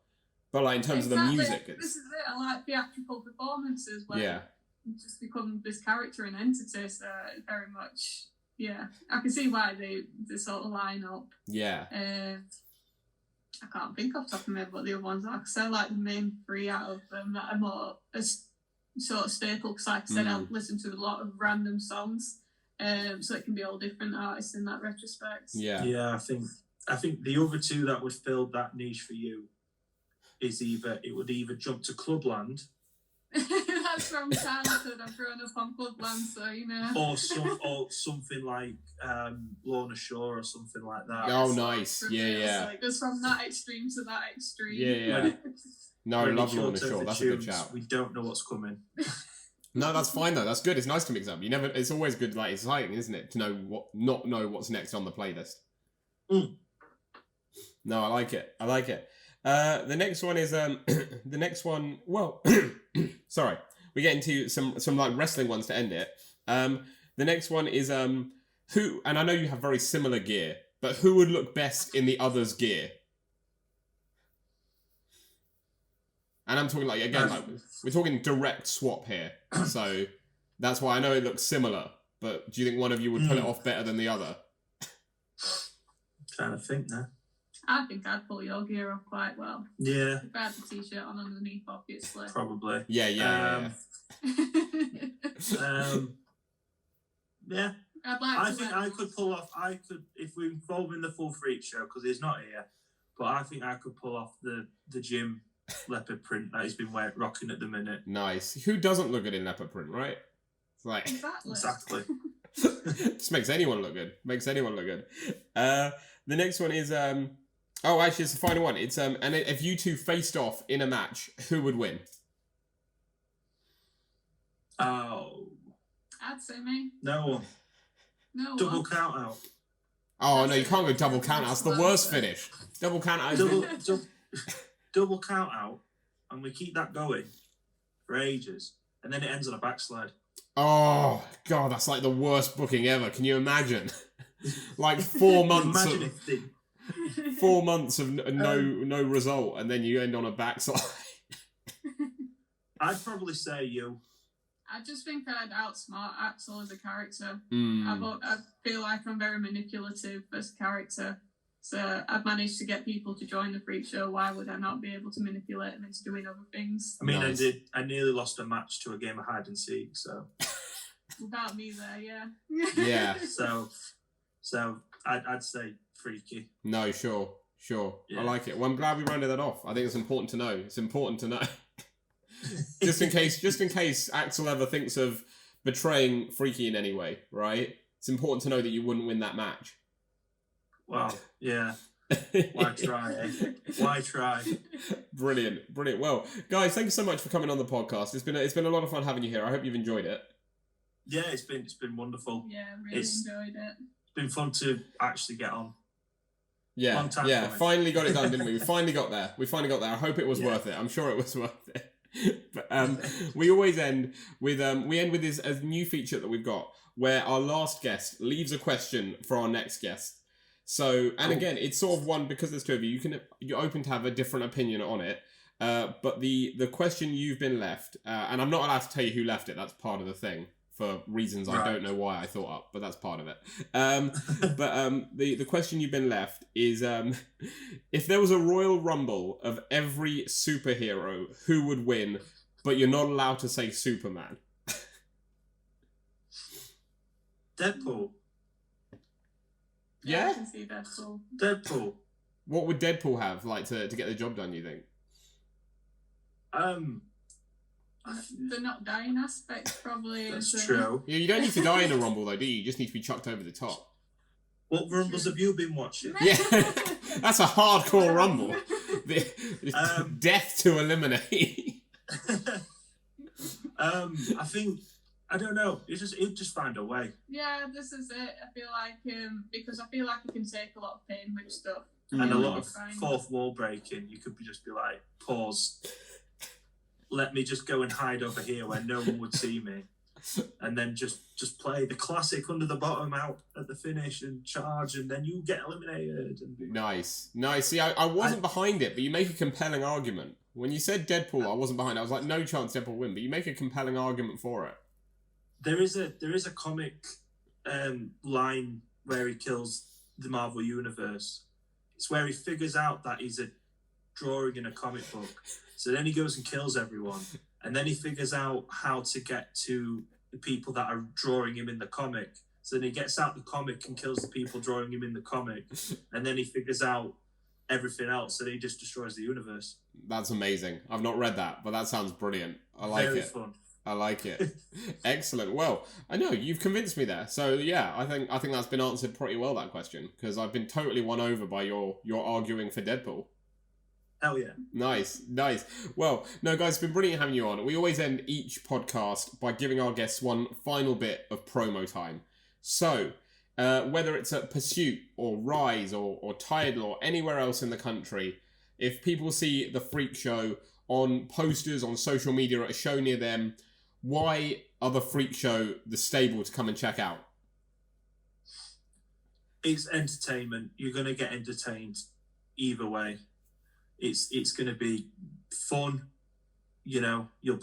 But like in terms of the music, this is it. I like theatrical performances where you just become this character and entity. So very much, yeah. I can see why they sort of line up. Yeah. I can't think off the top of my head what the other ones are. Because I like the main 3 out of them that are more a sort of staple. Because like I said, I listen to a lot of random songs, so it can be all different artists in that retrospect. Yeah. Yeah, I think the other 2 that would fill that niche for you is either jump to Clubland. That's from childhood. I've grown up on Clubland, so you know. Or something like Lorna Shore or something like that. Oh, nice. Yeah. Like, it's from that extreme to that extreme. Yeah. No, I love Lorna Shore. That's a good shout. We don't know what's coming. No, that's fine though. That's good. It's nice to mix up. It's always good, like exciting, isn't it, to not know what's next on the playlist. No, I like it. The next one is the next one. Well, sorry, we get into some like wrestling ones to end it. The next one is who, and I know you have very similar gear, but who would look best in the other's gear? And I'm talking like, again, like we're talking direct swap here, so that's why I know it looks similar. But do you think one of you would pull it off better than the other? Trying to think now. I think I'd pull your gear off quite well. Yeah. If I had the t-shirt on underneath, obviously. Probably. Yeah. Yeah. I'd like I to think I could pull off. I could, if we involve in the full freak show, because he's not here. But I think I could pull off the gym leopard print that he's been rocking at the minute. Nice. Who doesn't look good in leopard print, right? It's like Exactly. just makes anyone look good. The next one is oh, actually, it's the final one. It's and if you two faced off in a match, who would win? Oh. I'd say me. No one. No Double one. count out. Oh no, you can't go double count out. That's the worst finish. Double count out. Double count out, and we keep that going for ages, and then it ends on a backslide. Oh god, that's like the worst booking ever. Can you imagine? Like 4 months Imagine of if they, 4 months of no result, and then you end on a backslide. I'd probably say you. I just think I'd outsmart Axel as a character. Mm. I feel like I'm very manipulative as a character. So I've managed to get people to join the freak show. Why would I not be able to manipulate them into doing other things? I mean, Nice. I nearly lost a match to a game of hide and seek. So. Without me there, yeah. Yeah. So I'd say freaky. No, sure. Yeah. I like it. Well, I'm glad we rounded that off. I think it's important to know. just in case Axel ever thinks of betraying Freaky in any way, right? It's important to know that you wouldn't win that match. Well, yeah. Why try, eh? Why try? Brilliant. Well, guys, thank you so much for coming on the podcast. It's been a lot of fun having you here. I hope you've enjoyed it. Yeah, it's been wonderful. Yeah, really enjoyed it. It's been fun to actually get on. Yeah, Long time yeah. coming. Finally got it done, didn't we? We finally got there. I hope it was worth it. I'm sure it was worth it. But we always end with this a new feature that we've got where our last guest leaves a question for our next guest. So, and again, it's sort of one, because there's two of you, you're open to have a different opinion on it. But the question you've been left, and I'm not allowed to tell you who left it. That's part of the thing, for reasons I don't know why I thought up, but that's part of it. But the question you've been left is, if there was a Royal Rumble of every superhero, who would win, but you're not allowed to say Superman? Deadpool. Yeah, I can see Deadpool. Deadpool. What would Deadpool have, like, to get the job done, you think? The not dying aspect probably That's is true. Yeah, you don't need to die in a Rumble, though, do you? You just need to be chucked over the top. What Rumbles have you been watching? Yeah, that's a hardcore Rumble. Death to eliminate. I think, I don't know. It just find a way. Yeah, this is it. I feel like because I feel like I can take a lot of pain with stuff. And a lot of fourth wall breaking. You could just be like, pause. Let me just go and hide over here where no one would see me. And then just play the classic under the bottom out at the finish and charge, and then you get eliminated. Nice. See, I wasn't behind it, but you make a compelling argument. When you said Deadpool, I wasn't behind it. I was like, no chance Deadpool will win, but you make a compelling argument for it. There is a comic line where he kills the Marvel Universe. It's where he figures out that he's a drawing in a comic book. So then he goes and kills everyone. And then he figures out how to get to the people that are drawing him in the comic. So then he gets out the comic and kills the people drawing him in the comic. And then he figures out everything else, and he just destroys the universe. That's amazing. I've not read that, but that sounds brilliant. I like Very it. Fun. I like it. Excellent. Well, I know you've convinced me there. So yeah, I think that's been answered pretty well, that question, because I've been totally won over by your arguing for Deadpool. Hell yeah. Nice. Well, no, guys, it's been brilliant having you on. We always end each podcast by giving our guests one final bit of promo time. So, whether it's at Pursuit or Rise or Tidal or anywhere else in the country, if people see the Freak Show on posters, on social media, at a show near them, why are the Freakshow the stable to come and check out? It's entertainment. You're going to get entertained either way. It's going to be fun. You know, you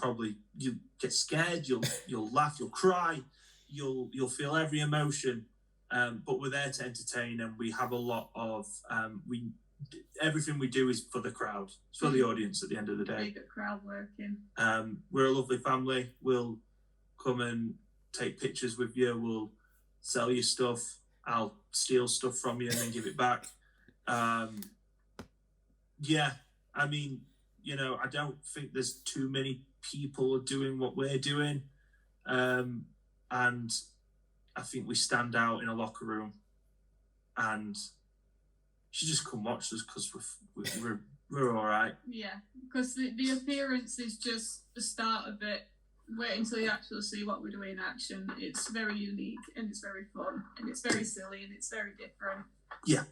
get scared, you'll laugh, you'll cry, you'll feel every emotion. But we're there to entertain, and we have a lot of everything we do is for the crowd. It's for the audience at the end of the day. Make a crowd working. We're a lovely family. We'll come and take pictures with you. We'll sell you stuff. I'll steal stuff from you and then give it back. Yeah, I mean, you know, I don't think there's too many people doing what we're doing. And I think we stand out in a locker room, and you should just come watch us because we're all right. Yeah, because the appearance is just the start of it. Wait until you actually see what we're doing in action. It's very unique, and it's very fun, and it's very silly, and it's very different. Yeah.